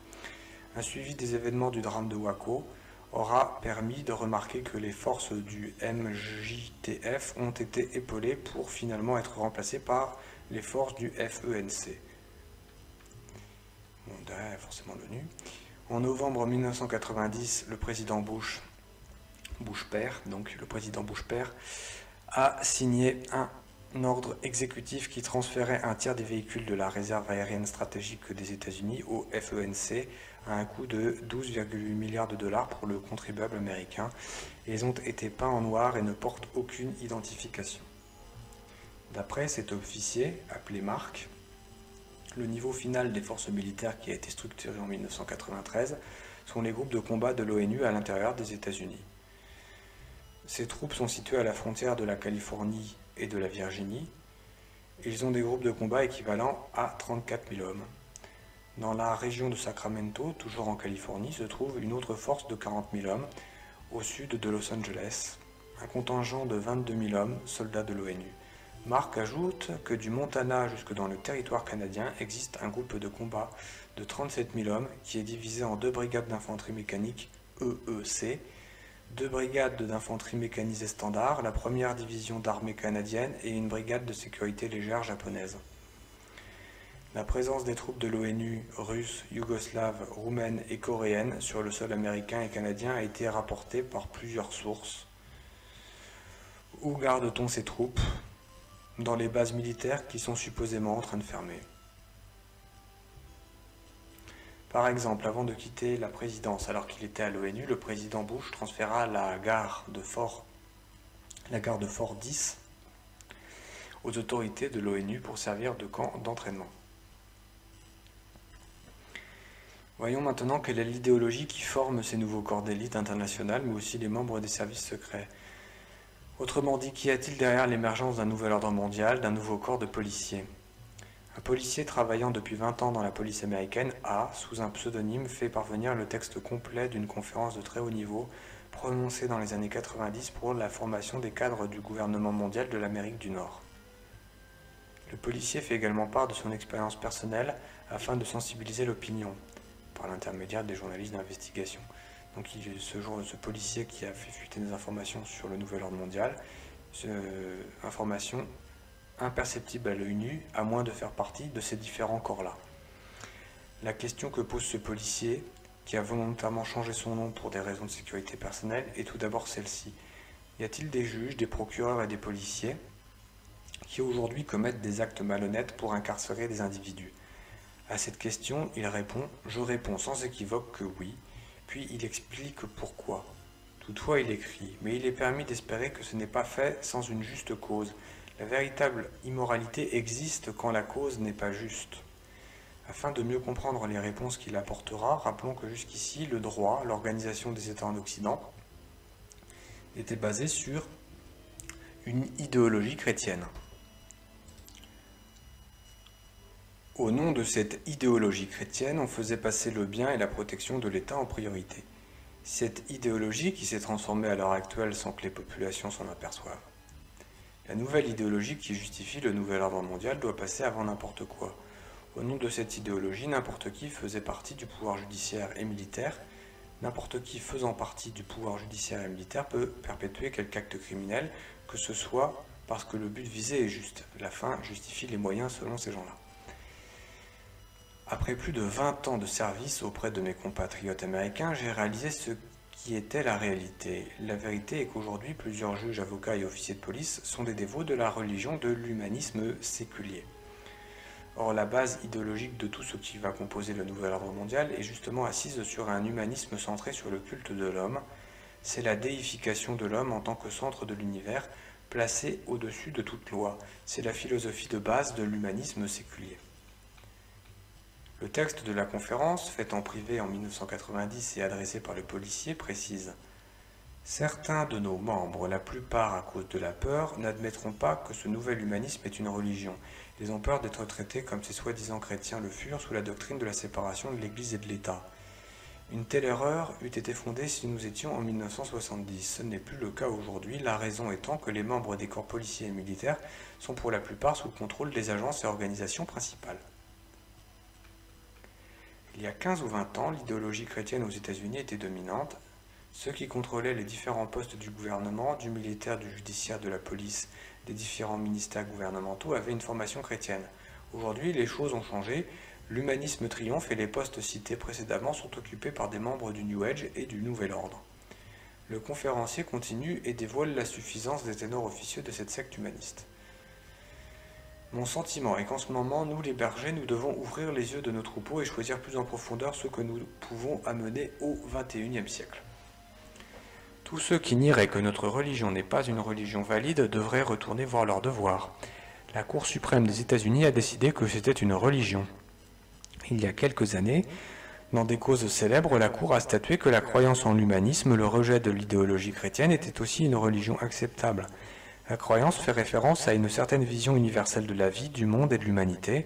Un suivi des événements du drame de Waco aura permis de remarquer que les forces du MJTF ont été épaulées pour finalement être remplacées par les forces du FENC. Bon, derrière, forcément l'ONU. En novembre 1990, le président Bush père, a signé un ordre exécutif qui transférait un tiers des véhicules de la réserve aérienne stratégique des États-Unis au FENC à un coût de 12,8 milliards de dollars pour le contribuable américain. Et ils ont été peints en noir et ne portent aucune identification. D'après cet officier, appelé Marc, le niveau final des forces militaires qui a été structuré en 1993 sont les groupes de combat de l'ONU à l'intérieur des États-Unis. Ces troupes sont situées à la frontière de la Californie et de la Virginie. Ils ont des groupes de combat équivalents à 34 000 hommes. Dans la région de Sacramento, toujours en Californie, se trouve une autre force de 40 000 hommes au sud de Los Angeles, un contingent de 22 000 hommes, soldats de l'ONU. Marc ajoute que du Montana jusque dans le territoire canadien existe un groupe de combat de 37 000 hommes qui est divisé en 2 brigades d'infanterie mécanique EEC, 2 brigades d'infanterie mécanisée standard, la première division d'armée canadienne et une brigade de sécurité légère japonaise. La présence des troupes de l'ONU russes, yougoslaves, roumaines et coréennes sur le sol américain et canadien a été rapportée par plusieurs sources. Où garde-t-on ces troupes ? Dans les bases militaires qui sont supposément en train de fermer. Par exemple, avant de quitter la présidence alors qu'il était à l'ONU, le président Bush transféra la gare de Fort 10 aux autorités de l'ONU pour servir de camp d'entraînement. Voyons maintenant quelle est l'idéologie qui forme ces nouveaux corps d'élite internationales, mais aussi les membres des services secrets. Autrement dit, qu'y a-t-il derrière l'émergence d'un nouvel ordre mondial, d'un nouveau corps de policiers ? Un policier travaillant depuis 20 ans dans la police américaine a, sous un pseudonyme, fait parvenir le texte complet d'une conférence de très haut niveau prononcée dans les années 90 pour la formation des cadres du gouvernement mondial de l'Amérique du Nord. Le policier fait également part de son expérience personnelle afin de sensibiliser l'opinion, par l'intermédiaire des journalistes d'investigation. Donc ce policier qui a fait fuiter des informations sur le nouvel ordre mondial, informations imperceptibles à l'œil nu, à moins de faire partie de ces différents corps-là. La question que pose ce policier, qui a volontairement changé son nom pour des raisons de sécurité personnelle, est tout d'abord celle-ci. Y a-t-il des juges, des procureurs et des policiers qui aujourd'hui commettent des actes malhonnêtes pour incarcérer des individus ? À cette question, il répond « Je réponds sans équivoque que oui ». Puis il explique pourquoi. Toutefois, il écrit « Mais il est permis d'espérer que ce n'est pas fait sans une juste cause. La véritable immoralité existe quand la cause n'est pas juste. » Afin de mieux comprendre les réponses qu'il apportera, rappelons que jusqu'ici, le droit, l'organisation des États en Occident, était basé sur une idéologie chrétienne. Au nom de cette idéologie chrétienne, on faisait passer le bien et la protection de l'État en priorité. Cette idéologie qui s'est transformée à l'heure actuelle sans que les populations s'en aperçoivent. La nouvelle idéologie qui justifie le nouvel ordre mondial doit passer avant n'importe quoi. Au nom de cette idéologie, n'importe qui faisait partie du pouvoir judiciaire et militaire. N'importe qui faisant partie du pouvoir judiciaire et militaire peut perpétuer quelque acte criminel, que ce soit parce que le but visé est juste. La fin justifie les moyens selon ces gens-là. Après plus de 20 ans de service auprès de mes compatriotes américains, j'ai réalisé ce qui était la réalité. La vérité est qu'aujourd'hui, plusieurs juges, avocats et officiers de police sont des dévots de la religion de l'humanisme séculier. Or, la base idéologique de tout ce qui va composer le nouvel ordre mondial est justement assise sur un humanisme centré sur le culte de l'homme, C'est la déification de l'homme en tant que centre de l'univers, placé au-dessus de toute loi. C'est la philosophie de base de l'humanisme séculier. Le texte de la conférence, faite en privé en 1990 et adressé par le policier, précise « Certains de nos membres, la plupart à cause de la peur, n'admettront pas que ce nouvel humanisme est une religion. Ils ont peur d'être traités comme ces soi-disant chrétiens le furent sous la doctrine de la séparation de l'Église et de l'État. Une telle erreur eût été fondée si nous étions en 1970. Ce n'est plus le cas aujourd'hui, la raison étant que les membres des corps policiers et militaires sont pour la plupart sous le contrôle des agences et organisations principales. Il y a 15 ou 20 ans, l'idéologie chrétienne aux États-Unis était dominante. Ceux qui contrôlaient les différents postes du gouvernement, du militaire, du judiciaire, de la police, des différents ministères gouvernementaux avaient une formation chrétienne. Aujourd'hui, les choses ont changé. L'humanisme triomphe et les postes cités précédemment sont occupés par des membres du New Age et du Nouvel Ordre. Le conférencier continue et dévoile la suffisance des ténors officieux de cette secte humaniste. Mon sentiment est qu'en ce moment, nous les bergers, nous devons ouvrir les yeux de nos troupeaux et choisir plus en profondeur ce que nous pouvons amener au XXIe siècle. Tous ceux qui nieraient que notre religion n'est pas une religion valide devraient retourner voir leur devoir. La Cour suprême des États-Unis a décidé que c'était une religion. Il y a quelques années, dans des causes célèbres, la Cour a statué que la croyance en l'humanisme, le rejet de l'idéologie chrétienne, était aussi une religion acceptable. La croyance fait référence à une certaine vision universelle de la vie, du monde et de l'humanité.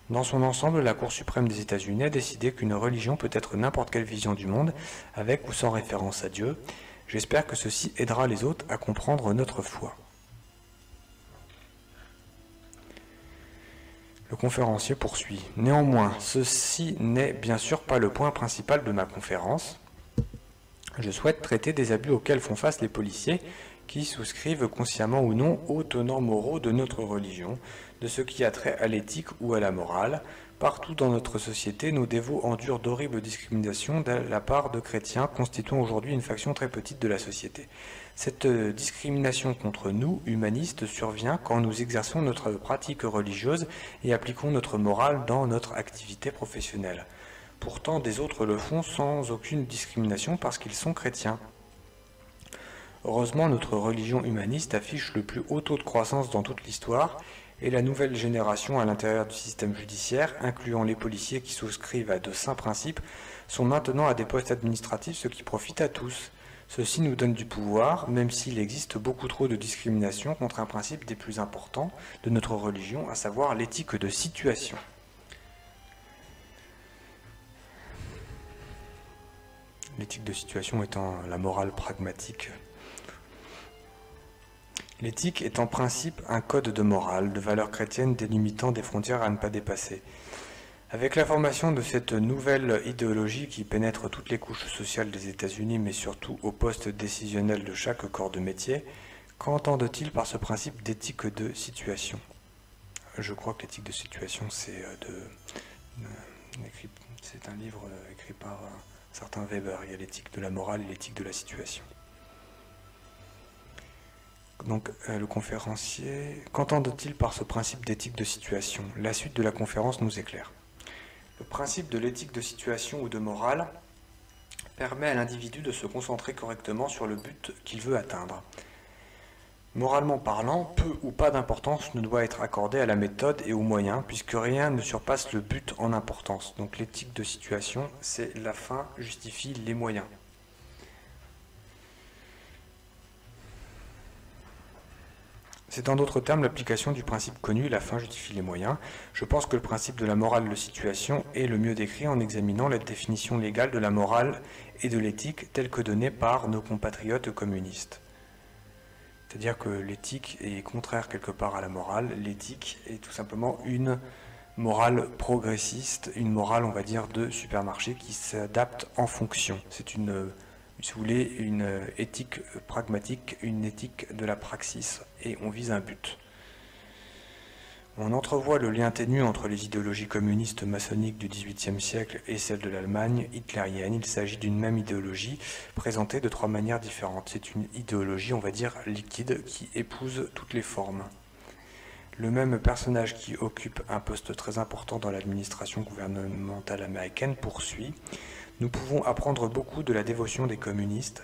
Dans son ensemble, la Cour suprême des États-Unis a décidé qu'une religion peut être n'importe quelle vision du monde, avec ou sans référence à Dieu. J'espère que ceci aidera les autres à comprendre notre foi. Le conférencier poursuit. Néanmoins, ceci n'est bien sûr pas le point principal de ma conférence. Je souhaite traiter des abus auxquels font face les policiers qui souscrivent consciemment ou non aux tenants moraux de notre religion, de ce qui a trait à l'éthique ou à la morale. Partout dans notre société, nos dévots endurent d'horribles discriminations de la part de chrétiens constituant aujourd'hui une faction très petite de la société. Cette discrimination contre nous, humanistes, survient quand nous exerçons notre pratique religieuse et appliquons notre morale dans notre activité professionnelle. Pourtant, des autres le font sans aucune discrimination parce qu'ils sont chrétiens. Heureusement, notre religion humaniste affiche le plus haut taux de croissance dans toute l'histoire et la nouvelle génération à l'intérieur du système judiciaire, incluant les policiers qui souscrivent à de saints principes, sont maintenant à des postes administratifs, ce qui profite à tous. Ceci nous donne du pouvoir, même s'il existe beaucoup trop de discrimination contre un principe des plus importants de notre religion, à savoir l'éthique de situation. L'éthique de situation étant la morale pragmatique. L'éthique est en principe un code de morale, de valeurs chrétiennes délimitant des frontières à ne pas dépasser. Avec la formation de cette nouvelle idéologie qui pénètre toutes les couches sociales des États-Unis, mais surtout au poste décisionnel de chaque corps de métier, qu'entendent-ils par ce principe d'éthique de situation? Je crois que l'éthique de situation, c'est un livre écrit par un certain Weber. Il y a l'éthique de la morale et l'éthique de la situation. Donc, le conférencier, qu'entendent-ils par ce principe d'éthique de situation? La suite de la conférence nous éclaire. Le principe de l'éthique de situation ou de morale permet à l'individu de se concentrer correctement sur le but qu'il veut atteindre. Moralement parlant, peu ou pas d'importance ne doit être accordée à la méthode et aux moyens, puisque rien ne surpasse le but en importance. Donc l'éthique de situation, c'est la fin justifie les moyens. C'est en d'autres termes l'application du principe connu, la fin justifie les moyens. Je pense que le principe de la morale de situation est le mieux décrit en examinant la définition légale de la morale et de l'éthique telle que donnée par nos compatriotes communistes. C'est-à-dire que l'éthique est contraire quelque part à la morale. L'éthique est tout simplement une morale progressiste, une morale, on va dire, de supermarché qui s'adapte en fonction. C'est une, si vous voulez, une éthique pragmatique, une éthique de la praxis, et on vise un but. On entrevoit le lien ténu entre les idéologies communistes maçonniques du XVIIIe siècle et celles de l'Allemagne hitlérienne. Il s'agit d'une même idéologie présentée de trois manières différentes. C'est une idéologie, on va dire, liquide, qui épouse toutes les formes. Le même personnage qui occupe un poste très important dans l'administration gouvernementale américaine poursuit. Nous pouvons apprendre beaucoup de la dévotion des communistes.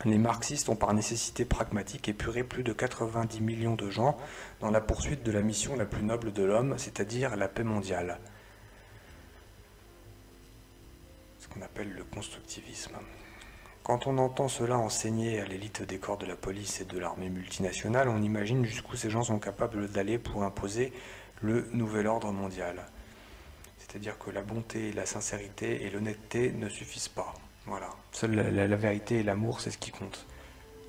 Les marxistes ont par nécessité pragmatique épuré plus de 90 millions de gens dans la poursuite de la mission la plus noble de l'homme, c'est-à-dire la paix mondiale. Ce qu'on appelle le constructivisme. Quand on entend cela enseigner à l'élite des corps de la police et de l'armée multinationale, on imagine jusqu'où ces gens sont capables d'aller pour imposer le nouvel ordre mondial. C'est-à-dire que la bonté, la sincérité et l'honnêteté ne suffisent pas. Voilà. Seule la vérité et l'amour, c'est ce qui compte.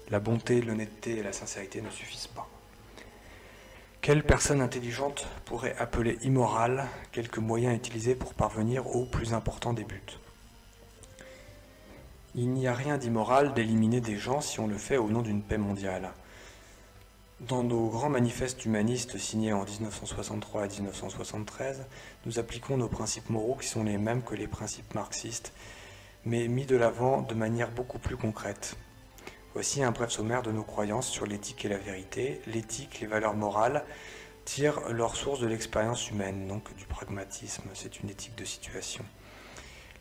La bonté, l'honnêteté et la sincérité ne suffisent pas. Quelle personne intelligente pourrait appeler immoral quelques moyens utilisés pour parvenir au plus important des buts ? Il n'y a rien d'immoral d'éliminer des gens si on le fait au nom d'une paix mondiale. Dans nos grands manifestes humanistes signés en 1963 et 1973, nous appliquons nos principes moraux qui sont les mêmes que les principes marxistes, mais mis de l'avant de manière beaucoup plus concrète. Voici un bref sommaire de nos croyances sur l'éthique et la vérité. L'éthique, les valeurs morales, tirent leur source de l'expérience humaine, donc du pragmatisme. C'est une éthique de situation.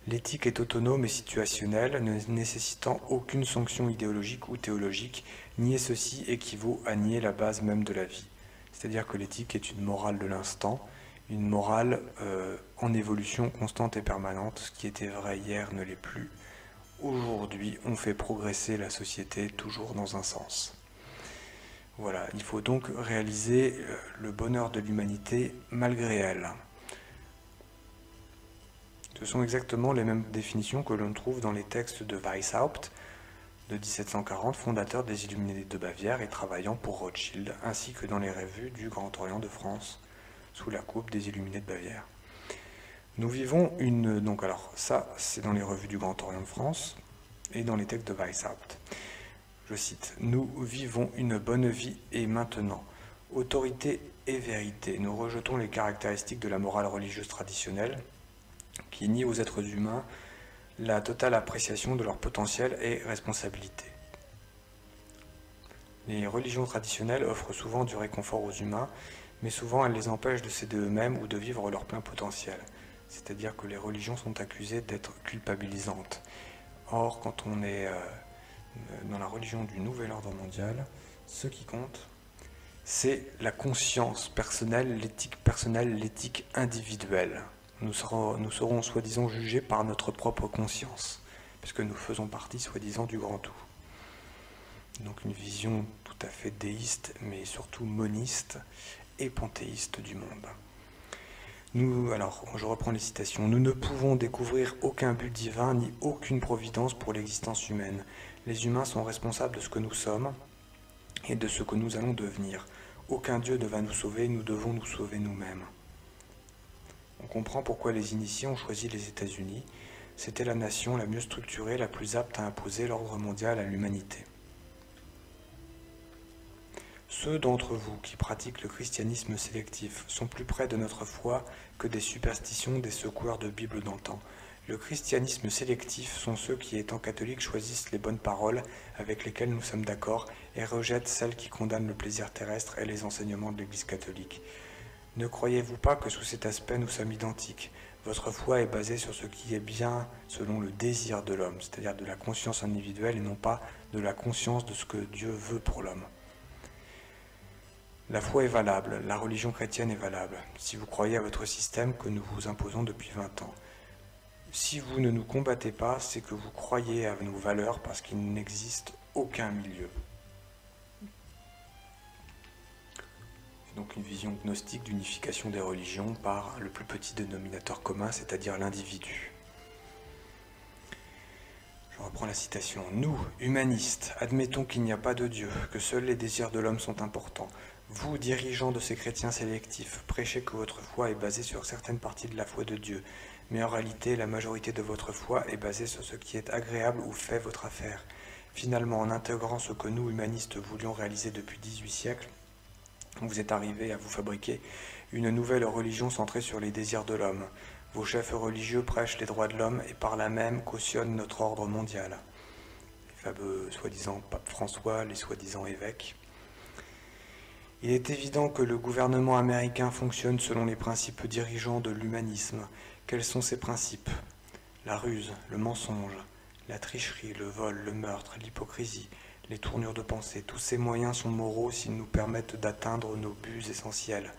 L'éthique est autonome et situationnelle, ne nécessitant aucune sanction idéologique ou théologique. Nier ceci équivaut à nier la base même de la vie. C'est-à-dire que l'éthique est une morale de l'instant, une morale en évolution constante et permanente. Ce qui était vrai hier ne l'est plus. Aujourd'hui, on fait progresser la société toujours dans un sens. Voilà, il faut donc réaliser le bonheur de l'humanité malgré elle. Ce sont exactement les mêmes définitions que l'on trouve dans les textes de Weishaupt de 1740, fondateur des Illuminés de Bavière et travaillant pour Rothschild, ainsi que dans les revues du Grand Orient de France, sous la coupe des Illuminés de Bavière. Nous vivons une... Donc alors ça, c'est dans les revues du Grand Orient de France et dans les textes de Weishaupt. Je cite, « Nous vivons une bonne vie et maintenant, autorité et vérité, nous rejetons les caractéristiques de la morale religieuse traditionnelle qui nie aux êtres humains la totale appréciation de leur potentiel et responsabilité. Les religions traditionnelles offrent souvent du réconfort aux humains, mais souvent elles les empêchent de s'aider eux-mêmes ou de vivre leur plein potentiel. C'est-à-dire que les religions sont accusées d'être culpabilisantes. Or, quand on est dans la religion du nouvel ordre mondial, ce qui compte, c'est la conscience personnelle, l'éthique individuelle. Nous serons soi-disant jugés par notre propre conscience, puisque nous faisons partie soi-disant du grand tout. Donc une vision tout à fait déiste, mais surtout moniste et panthéiste du monde. Alors, je reprends les citations. « Nous ne pouvons découvrir aucun but divin ni aucune providence pour l'existence humaine. Les humains sont responsables de ce que nous sommes et de ce que nous allons devenir. Aucun Dieu ne va nous sauver, nous devons nous sauver nous-mêmes. » On comprend pourquoi les initiés ont choisi les États-Unis. C'était la nation la mieux structurée, la plus apte à imposer l'ordre mondial à l'humanité. Ceux d'entre vous qui pratiquent le christianisme sélectif sont plus près de notre foi que des superstitions des secoueurs de Bible d'antan. Le christianisme sélectif sont ceux qui, étant catholiques, choisissent les bonnes paroles avec lesquelles nous sommes d'accord et rejettent celles qui condamnent le plaisir terrestre et les enseignements de l'Église catholique. Ne croyez-vous pas que sous cet aspect nous sommes identiques ? Votre foi est basée sur ce qui est bien selon le désir de l'homme, c'est-à-dire de la conscience individuelle et non pas de la conscience de ce que Dieu veut pour l'homme. La foi est valable, la religion chrétienne est valable, si vous croyez à votre système que nous vous imposons depuis 20 ans. Si vous ne nous combattez pas, c'est que vous croyez à nos valeurs parce qu'il n'existe aucun milieu. Donc une vision gnostique d'unification des religions par le plus petit dénominateur commun, c'est-à-dire l'individu. Je reprends la citation. « Nous, humanistes, admettons qu'il n'y a pas de Dieu, que seuls les désirs de l'homme sont importants. Vous, dirigeants de ces chrétiens sélectifs, prêchez que votre foi est basée sur certaines parties de la foi de Dieu, mais en réalité, la majorité de votre foi est basée sur ce qui est agréable ou fait votre affaire. Finalement, en intégrant ce que nous, humanistes, voulions réaliser depuis 18 siècles, vous êtes arrivés à vous fabriquer une nouvelle religion centrée sur les désirs de l'homme. Vos chefs religieux prêchent les droits de l'homme et par là même cautionnent notre ordre mondial. » Les fameux soi-disant pape François, les soi-disant évêques. Il est évident que le gouvernement américain fonctionne selon les principes dirigeants de l'humanisme. Quels sont ces principes ? La ruse, le mensonge, La tricherie, le vol, le meurtre, l'hypocrisie, les tournures de pensée, tous ces moyens sont moraux s'ils nous permettent d'atteindre nos buts essentiels.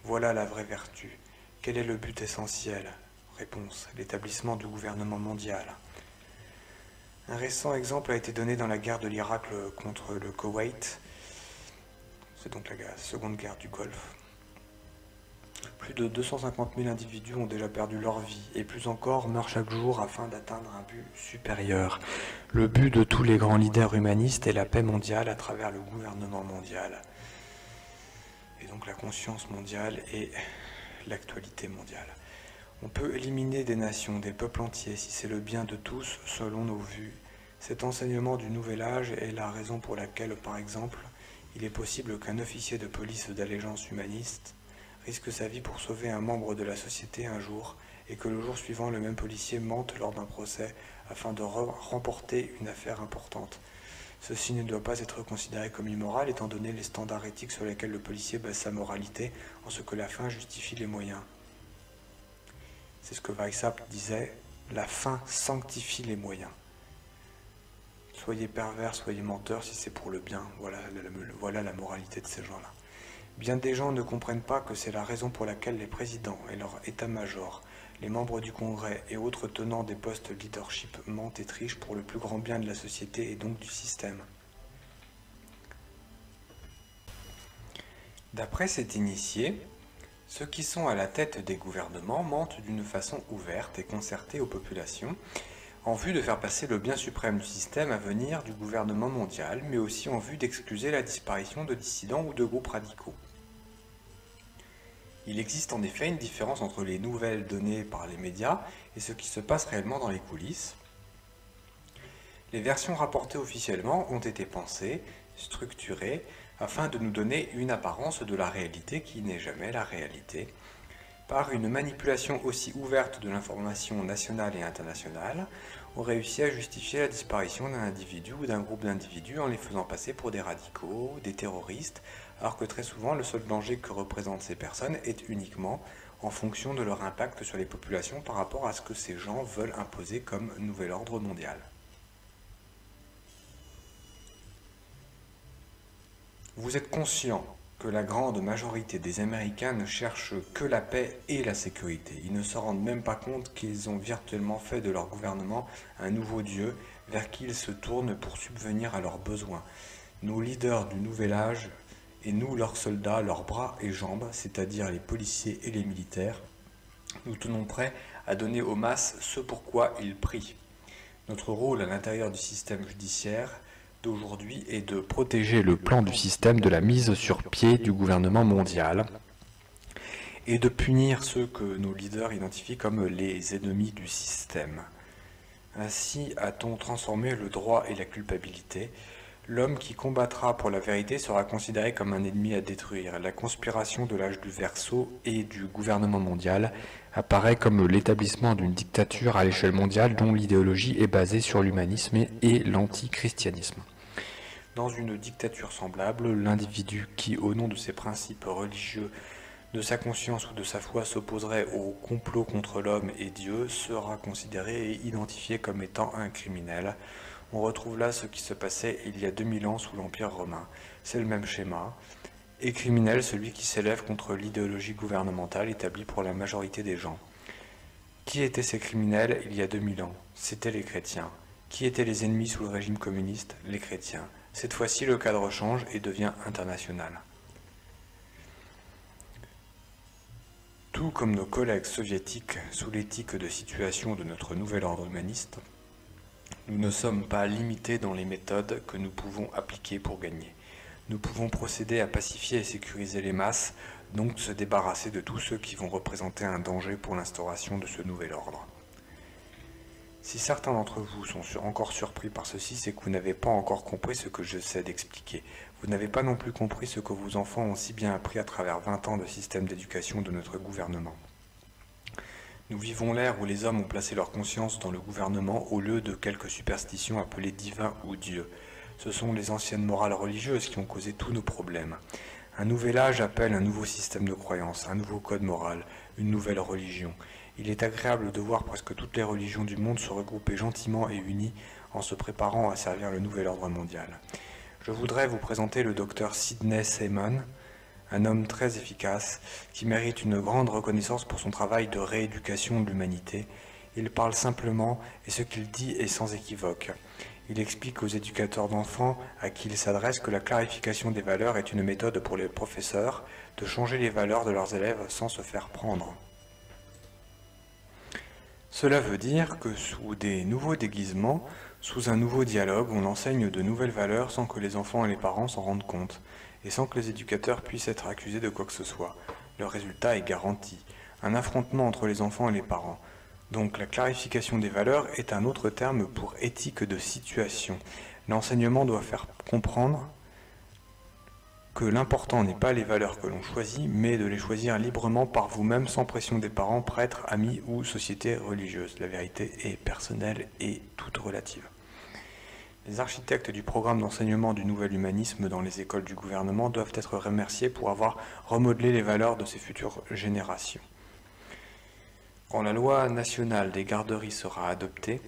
Voilà la vraie vertu. Quel est le but essentiel? Réponse: l'établissement du gouvernement mondial. Un récent exemple a été donné dans la guerre de l'Irak contre le Koweït. C'est donc la seconde guerre du Golfe. Plus de 250 000 individus ont déjà perdu leur vie, et plus encore meurent chaque jour afin d'atteindre un but supérieur. Le but de tous les grands leaders humanistes est la paix mondiale à travers le gouvernement mondial. Et donc la conscience mondiale et l'actualité mondiale. On peut éliminer des nations, des peuples entiers, si c'est le bien de tous, selon nos vues. Cet enseignement du nouvel âge est la raison pour laquelle, par exemple, il est possible qu'un officier de police d'allégeance humaniste risque sa vie pour sauver un membre de la société un jour, et que le jour suivant, le même policier mente lors d'un procès afin de remporter une affaire importante. Ceci ne doit pas être considéré comme immoral, étant donné les standards éthiques sur lesquels le policier base sa moralité, en ce que la fin justifie les moyens. C'est ce que Weishaupt disait, la fin sanctifie les moyens. Soyez pervers, soyez menteurs si c'est pour le bien. Voilà la moralité de ces gens-là. Bien des gens ne comprennent pas que c'est la raison pour laquelle les présidents et leur état-major, les membres du Congrès et autres tenants des postes leadership mentent et trichent pour le plus grand bien de la société et donc du système. D'après cet initié, ceux qui sont à la tête des gouvernements mentent d'une façon ouverte et concertée aux populations, en vue de faire passer le bien suprême du système à venir du gouvernement mondial, mais aussi en vue d'excuser la disparition de dissidents ou de groupes radicaux. Il existe en effet une différence entre les nouvelles données par les médias et ce qui se passe réellement dans les coulisses. Les versions rapportées officiellement ont été pensées, structurées, afin de nous donner une apparence de la réalité qui n'est jamais la réalité, par une manipulation aussi ouverte de l'information nationale et internationale, on réussit à justifier la disparition d'un individu ou d'un groupe d'individus en les faisant passer pour des radicaux, des terroristes, alors que très souvent le seul danger que représentent ces personnes est uniquement en fonction de leur impact sur les populations par rapport à ce que ces gens veulent imposer comme nouvel ordre mondial. Vous êtes conscient que la grande majorité des Américains ne cherchent que la paix et la sécurité. Ils ne se rendent même pas compte qu'ils ont virtuellement fait de leur gouvernement un nouveau Dieu vers qui ils se tournent pour subvenir à leurs besoins. Nos leaders du nouvel âge et nous, leurs soldats, leurs bras et jambes, c'est-à-dire les policiers et les militaires, nous tenons prêts à donner aux masses ce pourquoi ils prient. Notre rôle à l'intérieur du système judiciaire d'aujourd'hui est de protéger le plan du système de la mise sur pied du gouvernement mondial et de punir ceux que nos leaders identifient comme les ennemis du système. Ainsi a-t-on transformé le droit et la culpabilité. L'homme qui combattra pour la vérité sera considéré comme un ennemi à détruire. La conspiration de l'âge du Verseau et du gouvernement mondial apparaît comme l'établissement d'une dictature à l'échelle mondiale dont l'idéologie est basée sur l'humanisme et l'antichristianisme. Dans une dictature semblable, l'individu qui, au nom de ses principes religieux, de sa conscience ou de sa foi, s'opposerait au complot contre l'homme et Dieu, sera considéré et identifié comme étant un criminel. On retrouve là ce qui se passait il y a 2000 ans sous l'Empire romain. C'est le même schéma. Et criminel, celui qui s'élève contre l'idéologie gouvernementale établie pour la majorité des gens. Qui étaient ces criminels il y a 2000 ans? C'étaient les chrétiens. Qui étaient les ennemis sous le régime communiste? Les chrétiens. Cette fois-ci, le cadre change et devient international. Tout comme nos collègues soviétiques sous l'éthique de situation de notre nouvel ordre humaniste, nous ne sommes pas limités dans les méthodes que nous pouvons appliquer pour gagner. Nous pouvons procéder à pacifier et sécuriser les masses, donc se débarrasser de tous ceux qui vont représenter un danger pour l'instauration de ce nouvel ordre. Si certains d'entre vous sont encore surpris par ceci, c'est que vous n'avez pas encore compris ce que j'essaie d'expliquer. Vous n'avez pas non plus compris ce que vos enfants ont si bien appris à travers 20 ans de système d'éducation de notre gouvernement. Nous vivons l'ère où les hommes ont placé leur conscience dans le gouvernement au lieu de quelques superstitions appelées divins ou dieux. Ce sont les anciennes morales religieuses qui ont causé tous nos problèmes. Un nouvel âge appelle un nouveau système de croyance, un nouveau code moral, une nouvelle religion. Il est agréable de voir presque toutes les religions du monde se regrouper gentiment et unies en se préparant à servir le nouvel ordre mondial. Je voudrais vous présenter le docteur Sidney Seymour, un homme très efficace qui mérite une grande reconnaissance pour son travail de rééducation de l'humanité. Il parle simplement et ce qu'il dit est sans équivoque. Il explique aux éducateurs d'enfants à qui il s'adresse que la clarification des valeurs est une méthode pour les professeurs de changer les valeurs de leurs élèves sans se faire prendre. Cela veut dire que sous des nouveaux déguisements, sous un nouveau dialogue, on enseigne de nouvelles valeurs sans que les enfants et les parents s'en rendent compte, et sans que les éducateurs puissent être accusés de quoi que ce soit. Le résultat est garanti, un affrontement entre les enfants et les parents. Donc la clarification des valeurs est un autre terme pour éthique de situation. L'enseignement doit faire comprendre que l'important n'est pas les valeurs que l'on choisit, mais de les choisir librement par vous-même sans pression des parents, prêtres, amis ou sociétés religieuses. La vérité est personnelle et toute relative. Les architectes du programme d'enseignement du nouvel humanisme dans les écoles du gouvernement doivent être remerciés pour avoir remodelé les valeurs de ces futures générations. Quand la loi nationale des garderies sera adoptée,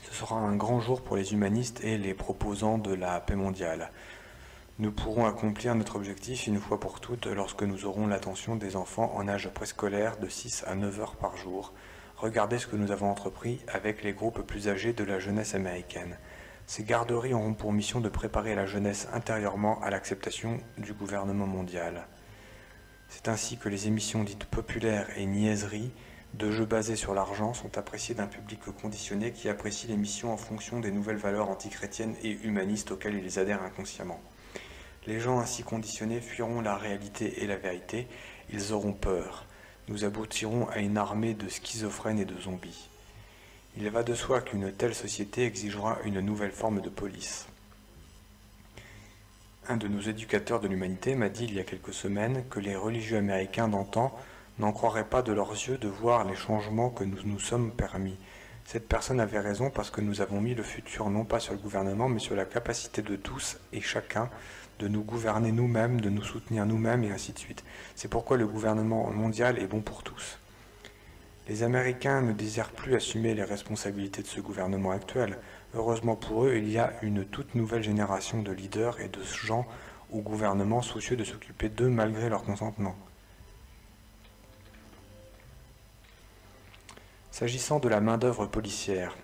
ce sera un grand jour pour les humanistes et les proposants de la paix mondiale. Nous pourrons accomplir notre objectif une fois pour toutes lorsque nous aurons l'attention des enfants en âge préscolaire de 6 à 9 heures par jour. Regardez ce que nous avons entrepris avec les groupes plus âgés de la jeunesse américaine. Ces garderies auront pour mission de préparer la jeunesse intérieurement à l'acceptation du gouvernement mondial. C'est ainsi que les émissions dites populaires et niaiseries de jeux basés sur l'argent sont appréciées d'un public conditionné qui apprécie l'émission en fonction des nouvelles valeurs antichrétiennes et humanistes auxquelles ils adhèrent inconsciemment. Les gens ainsi conditionnés fuiront la réalité et la vérité, ils auront peur. Nous aboutirons à une armée de schizophrènes et de zombies. Il va de soi qu'une telle société exigera une nouvelle forme de police. Un de nos éducateurs de l'humanité m'a dit il y a quelques semaines que les religieux américains d'antan n'en croiraient pas de leurs yeux de voir les changements que nous nous sommes permis. Cette personne avait raison parce que nous avons mis le futur non pas sur le gouvernement mais sur la capacité de tous et chacun de nous gouverner nous-mêmes, de nous soutenir nous-mêmes et ainsi de suite. C'est pourquoi le gouvernement mondial est bon pour tous. Les Américains ne désirent plus assumer les responsabilités de ce gouvernement actuel. Heureusement pour eux, il y a une toute nouvelle génération de leaders et de gens au gouvernement soucieux de s'occuper d'eux malgré leur consentement. S'agissant de la main-d'œuvre policière,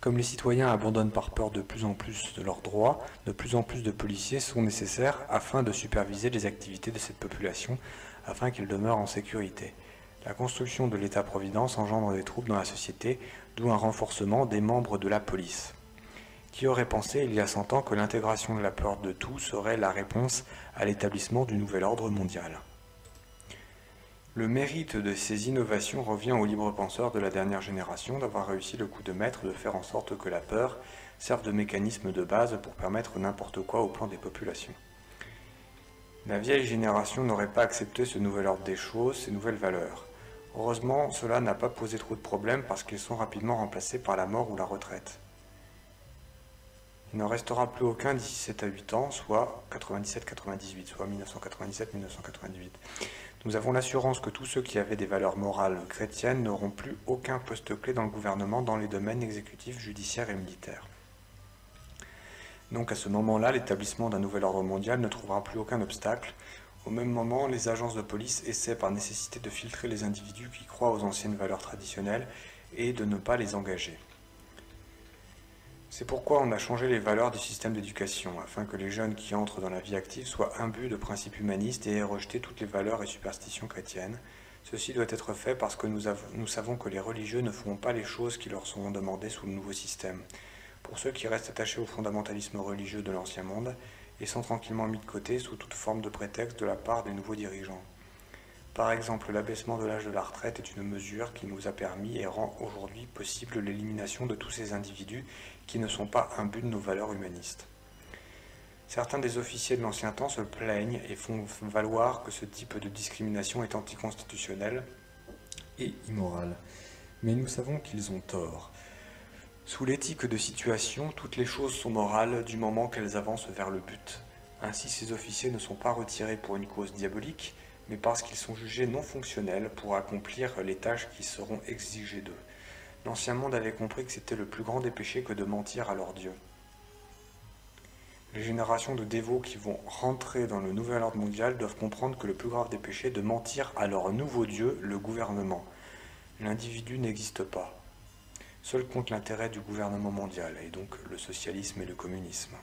comme les citoyens abandonnent par peur de plus en plus de leurs droits, de plus en plus de policiers sont nécessaires afin de superviser les activités de cette population, afin qu'ils demeurent en sécurité. La construction de l'État-providence engendre des troubles dans la société, d'où un renforcement des membres de la police. Qui aurait pensé il y a 100 ans que l'intégration de la peur de tout serait la réponse à l'établissement du nouvel ordre mondial ? Le mérite de ces innovations revient aux libres penseurs de la dernière génération d'avoir réussi le coup de maître de faire en sorte que la peur serve de mécanisme de base pour permettre n'importe quoi au plan des populations. La vieille génération n'aurait pas accepté ce nouvel ordre des choses, ces nouvelles valeurs. Heureusement, cela n'a pas posé trop de problèmes parce qu'ils sont rapidement remplacés par la mort ou la retraite. Il n'en restera plus aucun d'ici 7 à 8 ans, soit 97-98, soit 1997-1998. Nous avons l'assurance que tous ceux qui avaient des valeurs morales chrétiennes n'auront plus aucun poste clé dans le gouvernement dans les domaines exécutifs, judiciaires et militaires. Donc à ce moment-là, l'établissement d'un nouvel ordre mondial ne trouvera plus aucun obstacle. Au même moment, les agences de police essaient par nécessité de filtrer les individus qui croient aux anciennes valeurs traditionnelles et de ne pas les engager. C'est pourquoi on a changé les valeurs du système d'éducation, afin que les jeunes qui entrent dans la vie active soient imbus de principes humanistes et aient rejeté toutes les valeurs et superstitions chrétiennes. Ceci doit être fait parce que nous savons que les religieux ne feront pas les choses qui leur seront demandées sous le nouveau système. Pour ceux qui restent attachés au fondamentalisme religieux de l'ancien monde, et sont tranquillement mis de côté sous toute forme de prétexte de la part des nouveaux dirigeants. Par exemple, l'abaissement de l'âge de la retraite est une mesure qui nous a permis et rend aujourd'hui possible l'élimination de tous ces individus qui ne sont pas imbus de nos valeurs humanistes. Certains des officiers de l'ancien temps se plaignent et font valoir que ce type de discrimination est anticonstitutionnel et immoral. Mais nous savons qu'ils ont tort. Sous l'éthique de situation, toutes les choses sont morales du moment qu'elles avancent vers le but. Ainsi, ces officiers ne sont pas retirés pour une cause diabolique, mais parce qu'ils sont jugés non fonctionnels pour accomplir les tâches qui seront exigées d'eux. L'ancien monde avait compris que c'était le plus grand des péchés que de mentir à leur Dieu. Les générations de dévots qui vont rentrer dans le nouvel ordre mondial doivent comprendre que le plus grave des péchés est de mentir à leur nouveau Dieu, le gouvernement. L'individu n'existe pas. Seul compte l'intérêt du gouvernement mondial, et donc le socialisme et le communisme.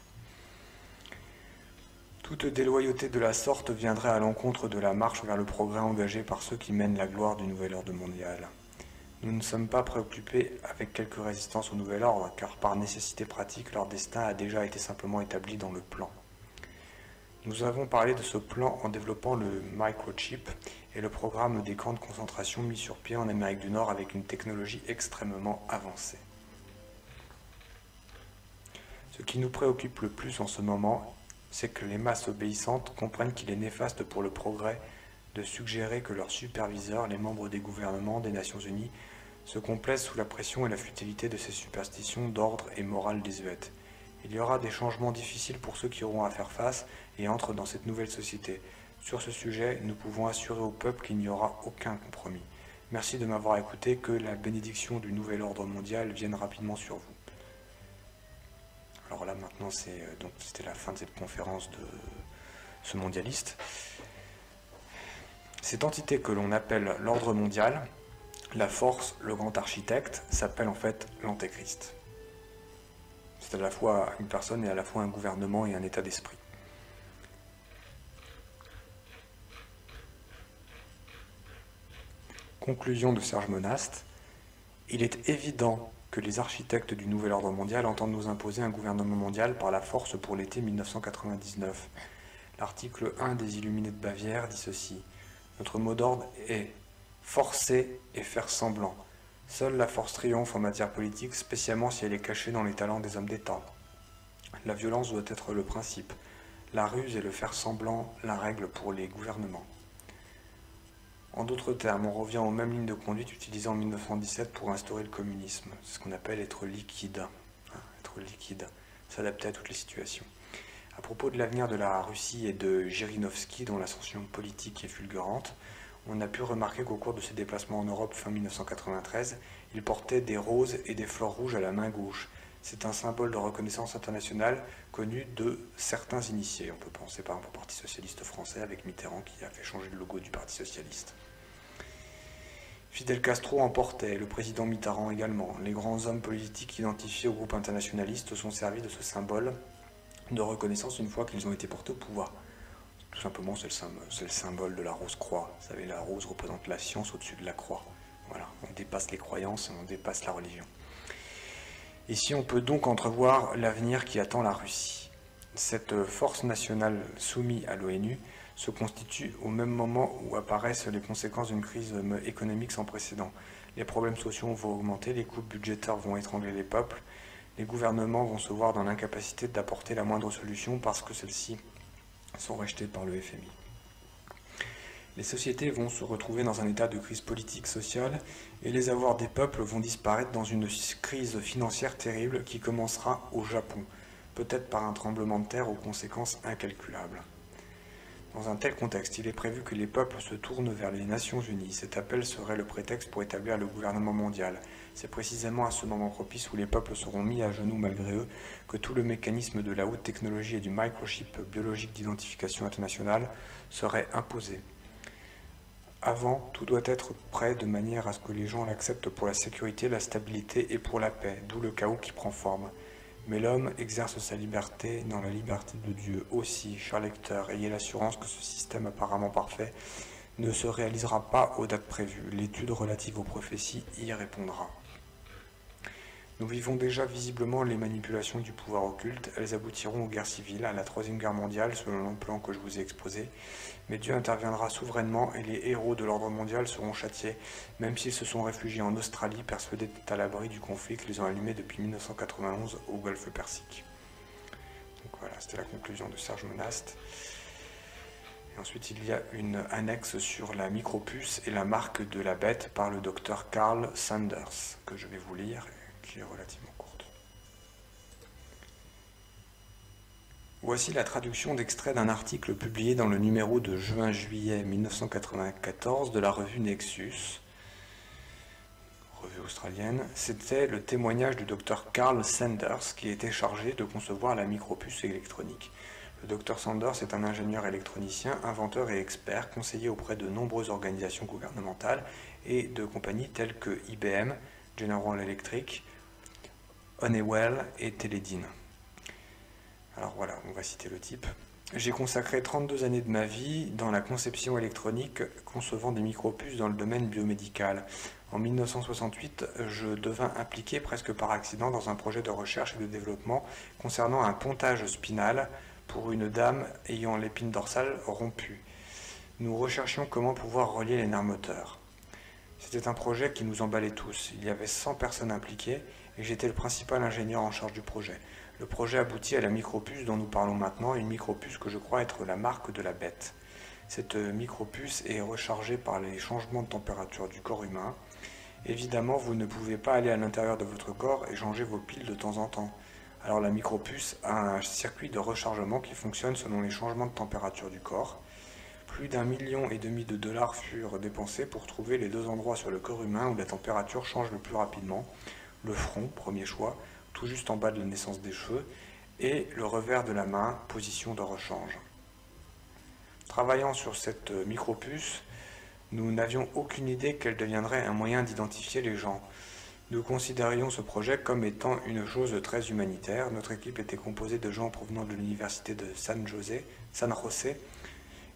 Toute déloyauté de la sorte viendrait à l'encontre de la marche vers le progrès engagé par ceux qui mènent la gloire du nouvel ordre mondial. Nous ne sommes pas préoccupés avec quelque résistance au nouvel ordre, car par nécessité pratique, leur destin a déjà été simplement établi dans le plan. Nous avons parlé de ce plan en développant le microchip et le programme des camps de concentration mis sur pied en Amérique du Nord avec une technologie extrêmement avancée. Ce qui nous préoccupe le plus en ce moment, c'est que les masses obéissantes comprennent qu'il est néfaste pour le progrès de suggérer que leurs superviseurs, les membres des gouvernements des Nations Unies, se complaisent sous la pression et la futilité de ces superstitions d'ordre et morale désuètes. Il y aura des changements difficiles pour ceux qui auront à faire face et entrent dans cette nouvelle société. Sur ce sujet, nous pouvons assurer au peuple qu'il n'y aura aucun compromis. Merci de m'avoir écouté, que la bénédiction du nouvel ordre mondial vienne rapidement sur vous. Alors là maintenant c'était la fin de cette conférence de ce mondialiste. Cette entité que l'on appelle l'ordre mondial, la force, le grand architecte, s'appelle en fait l'antéchrist. C'est à la fois une personne et à la fois un gouvernement et un état d'esprit. Conclusion de Serge Monaste. Il est évident que les architectes du nouvel ordre mondial entendent nous imposer un gouvernement mondial par la force pour l'été 1999. L'article 1 des Illuminés de Bavière dit ceci. Notre mot d'ordre est forcer et faire semblant. Seule la force triomphe en matière politique, spécialement si elle est cachée dans les talents des hommes d'État. La violence doit être le principe. La ruse et le faire semblant, la règle pour les gouvernements. En d'autres termes, on revient aux mêmes lignes de conduite utilisées en 1917 pour instaurer le communisme. C'est ce qu'on appelle être liquide. Être liquide, s'adapter à toutes les situations. À propos de l'avenir de la Russie et de Zhirinovski, dont l'ascension politique est fulgurante, on a pu remarquer qu'au cours de ses déplacements en Europe fin 1993, il portait des roses et des fleurs rouges à la main gauche. C'est un symbole de reconnaissance internationale connu de certains initiés. On peut penser par exemple au Parti Socialiste Français avec Mitterrand qui a fait changer le logo du Parti Socialiste. Fidel Castro en portait, le président Mitterrand également. Les grands hommes politiques identifiés au groupe internationaliste se sont servis de ce symbole de reconnaissance une fois qu'ils ont été portés au pouvoir. Tout simplement, c'est le symbole de la rose-croix. Vous savez, la rose représente la science au-dessus de la croix. Voilà, on dépasse les croyances, on dépasse la religion. Ici, on peut donc entrevoir l'avenir qui attend la Russie. Cette force nationale soumise à l'ONU se constitue au même moment où apparaissent les conséquences d'une crise économique sans précédent. Les problèmes sociaux vont augmenter, les coupes budgétaires vont étrangler les peuples, les gouvernements vont se voir dans l'incapacité d'apporter la moindre solution parce que celles-ci sont rejetées par le FMI. Les sociétés vont se retrouver dans un état de crise politique, sociale, et les avoirs des peuples vont disparaître dans une crise financière terrible qui commencera au Japon, peut-être par un tremblement de terre aux conséquences incalculables. Dans un tel contexte, il est prévu que les peuples se tournent vers les Nations Unies. Cet appel serait le prétexte pour établir le gouvernement mondial. C'est précisément à ce moment propice où les peuples seront mis à genoux malgré eux que tout le mécanisme de la haute technologie et du microchip biologique d'identification internationale serait imposé. Avant, tout doit être prêt de manière à ce que les gens l'acceptent pour la sécurité, la stabilité et pour la paix, d'où le chaos qui prend forme. Mais l'homme exerce sa liberté dans la liberté de Dieu. Aussi, cher lecteur, ayez l'assurance que ce système apparemment parfait ne se réalisera pas aux dates prévues. L'étude relative aux prophéties y répondra. Nous vivons déjà visiblement les manipulations du pouvoir occulte. Elles aboutiront aux guerres civiles, à la Troisième Guerre mondiale, selon le plan que je vous ai exposé. Mais Dieu interviendra souverainement et les héros de l'ordre mondial seront châtiés, même s'ils se sont réfugiés en Australie, persuadés d'être à l'abri du conflit qu'ils ont allumé depuis 1991 au golfe Persique. Donc voilà, c'était la conclusion de Serge Monaste. Et ensuite, il y a une annexe sur la micropuce et la marque de la bête par le docteur Carl Sanders, que je vais vous lire, qui est relativement courte. Voici la traduction d'extrait d'un article publié dans le numéro de juin-juillet 1994 de la revue Nexus, revue australienne. C'était le témoignage du Dr Carl Sanders qui était chargé de concevoir la micropuce électronique. Le Dr Sanders est un ingénieur électronicien, inventeur et expert, conseiller auprès de nombreuses organisations gouvernementales et de compagnies telles que IBM, General Electric, Honeywell et Teledyne. Alors voilà, on va citer le type. J'ai consacré 32 années de ma vie dans la conception électronique, concevant des micropuces dans le domaine biomédical. En 1968, je devins impliqué presque par accident dans un projet de recherche et de développement concernant un pontage spinal pour une dame ayant l'épine dorsale rompue. Nous recherchions comment pouvoir relier les nerfs moteurs. C'était un projet qui nous emballait tous. Il y avait 100 personnes impliquées et j'étais le principal ingénieur en charge du projet. Le projet aboutit à la micropuce dont nous parlons maintenant, une micropuce que je crois être la marque de la bête. Cette micropuce est rechargée par les changements de température du corps humain. Évidemment, vous ne pouvez pas aller à l'intérieur de votre corps et changer vos piles de temps en temps. Alors la micropuce a un circuit de rechargement qui fonctionne selon les changements de température du corps. Plus d'1,5 million de dollars furent dépensés pour trouver les deux endroits sur le corps humain où la température change le plus rapidement. Le front, premier choix, tout juste en bas de la naissance des cheveux, et le revers de la main, position de rechange. Travaillant sur cette micropuce, nous n'avions aucune idée qu'elle deviendrait un moyen d'identifier les gens. Nous considérions ce projet comme étant une chose très humanitaire. Notre équipe était composée de gens provenant de l'université de San José,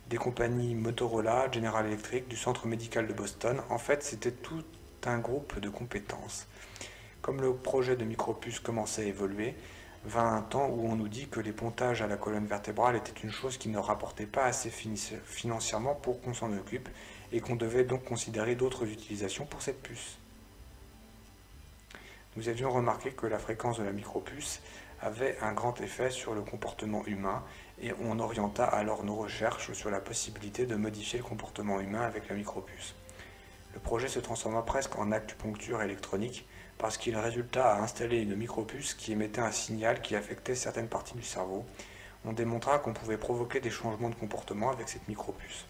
des compagnies Motorola, General Electric, du centre médical de Boston. En fait, c'était tout un groupe de compétences. Comme le projet de micropuce commençait à évoluer, vint un temps où on nous dit que les pontages à la colonne vertébrale étaient une chose qui ne rapportait pas assez financièrement pour qu'on s'en occupe et qu'on devait donc considérer d'autres utilisations pour cette puce. Nous avions remarqué que la fréquence de la micropuce avait un grand effet sur le comportement humain et on orienta alors nos recherches sur la possibilité de modifier le comportement humain avec la micropuce. Le projet se transforma presque en acupuncture électronique parce qu'il résulta à installer une micropuce qui émettait un signal qui affectait certaines parties du cerveau. On démontra qu'on pouvait provoquer des changements de comportement avec cette micropuce.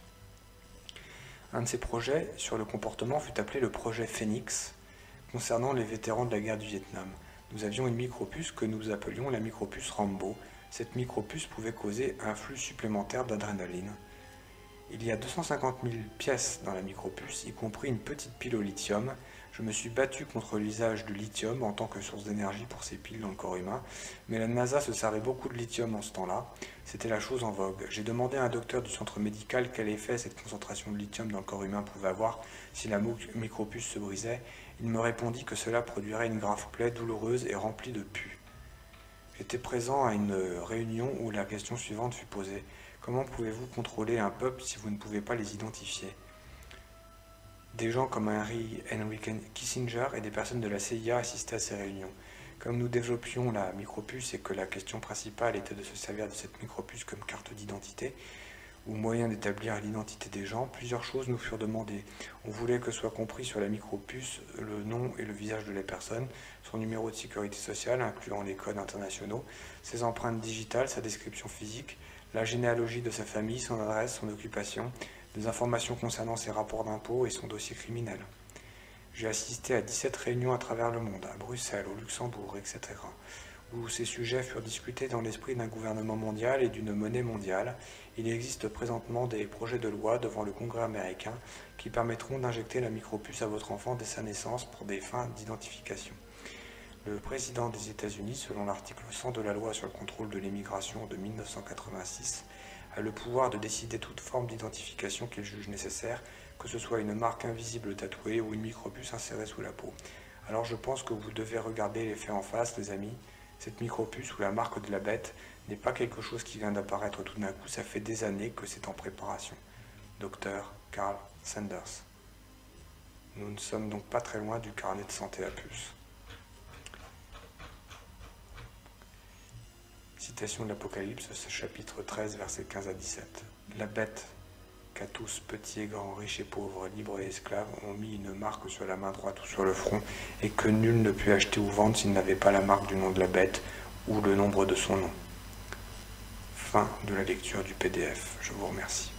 Un de ces projets sur le comportement fut appelé le projet Phoenix, concernant les vétérans de la guerre du Vietnam. Nous avions une micropuce que nous appelions la micropuce Rambo. Cette micropuce pouvait causer un flux supplémentaire d'adrénaline. Il y a 250 000 pièces dans la micropuce, y compris une petite pile au lithium. Je me suis battu contre l'usage du lithium en tant que source d'énergie pour ces piles dans le corps humain, mais la NASA se servait beaucoup de lithium en ce temps-là. C'était la chose en vogue. J'ai demandé à un docteur du centre médical quel effet cette concentration de lithium dans le corps humain pouvait avoir si la micropuce se brisait. Il me répondit que cela produirait une grave plaie douloureuse et remplie de pus. J'étais présent à une réunion où la question suivante fut posée. Comment pouvez-vous contrôler un peuple si vous ne pouvez pas les identifier ? Des gens comme Henry Kissinger et des personnes de la CIA assistaient à ces réunions. Comme nous développions la micropuce et que la question principale était de se servir de cette micropuce comme carte d'identité ou moyen d'établir l'identité des gens, plusieurs choses nous furent demandées. On voulait que soit compris sur la micropuce le nom et le visage de la personne, son numéro de sécurité sociale, incluant les codes internationaux, ses empreintes digitales, sa description physique, la généalogie de sa famille, son adresse, son occupation, des informations concernant ses rapports d'impôts et son dossier criminel. J'ai assisté à 17 réunions à travers le monde, à Bruxelles, au Luxembourg, etc., où ces sujets furent discutés dans l'esprit d'un gouvernement mondial et d'une monnaie mondiale. Il existe présentement des projets de loi devant le Congrès américain qui permettront d'injecter la micropuce à votre enfant dès sa naissance pour des fins d'identification. Le président des États-Unis, selon l'article 100 de la loi sur le contrôle de l'immigration de 1986, a le pouvoir de décider toute forme d'identification qu'il juge nécessaire, que ce soit une marque invisible tatouée ou une micropuce insérée sous la peau. Alors je pense que vous devez regarder les faits en face, les amis. Cette micropuce ou la marque de la bête n'est pas quelque chose qui vient d'apparaître tout d'un coup, ça fait des années que c'est en préparation. Dr Carl Sanders. Nous ne sommes donc pas très loin du carnet de santé à puce. Citation de l'Apocalypse, chapitre 13, versets 15 à 17. La bête qu'à tous, petits et grands, riches et pauvres, libres et esclaves, ont mis une marque sur la main droite ou sur le front, et que nul ne put acheter ou vendre s'il n'avait pas la marque du nom de la bête ou le nombre de son nom. Fin de la lecture du PDF. Je vous remercie.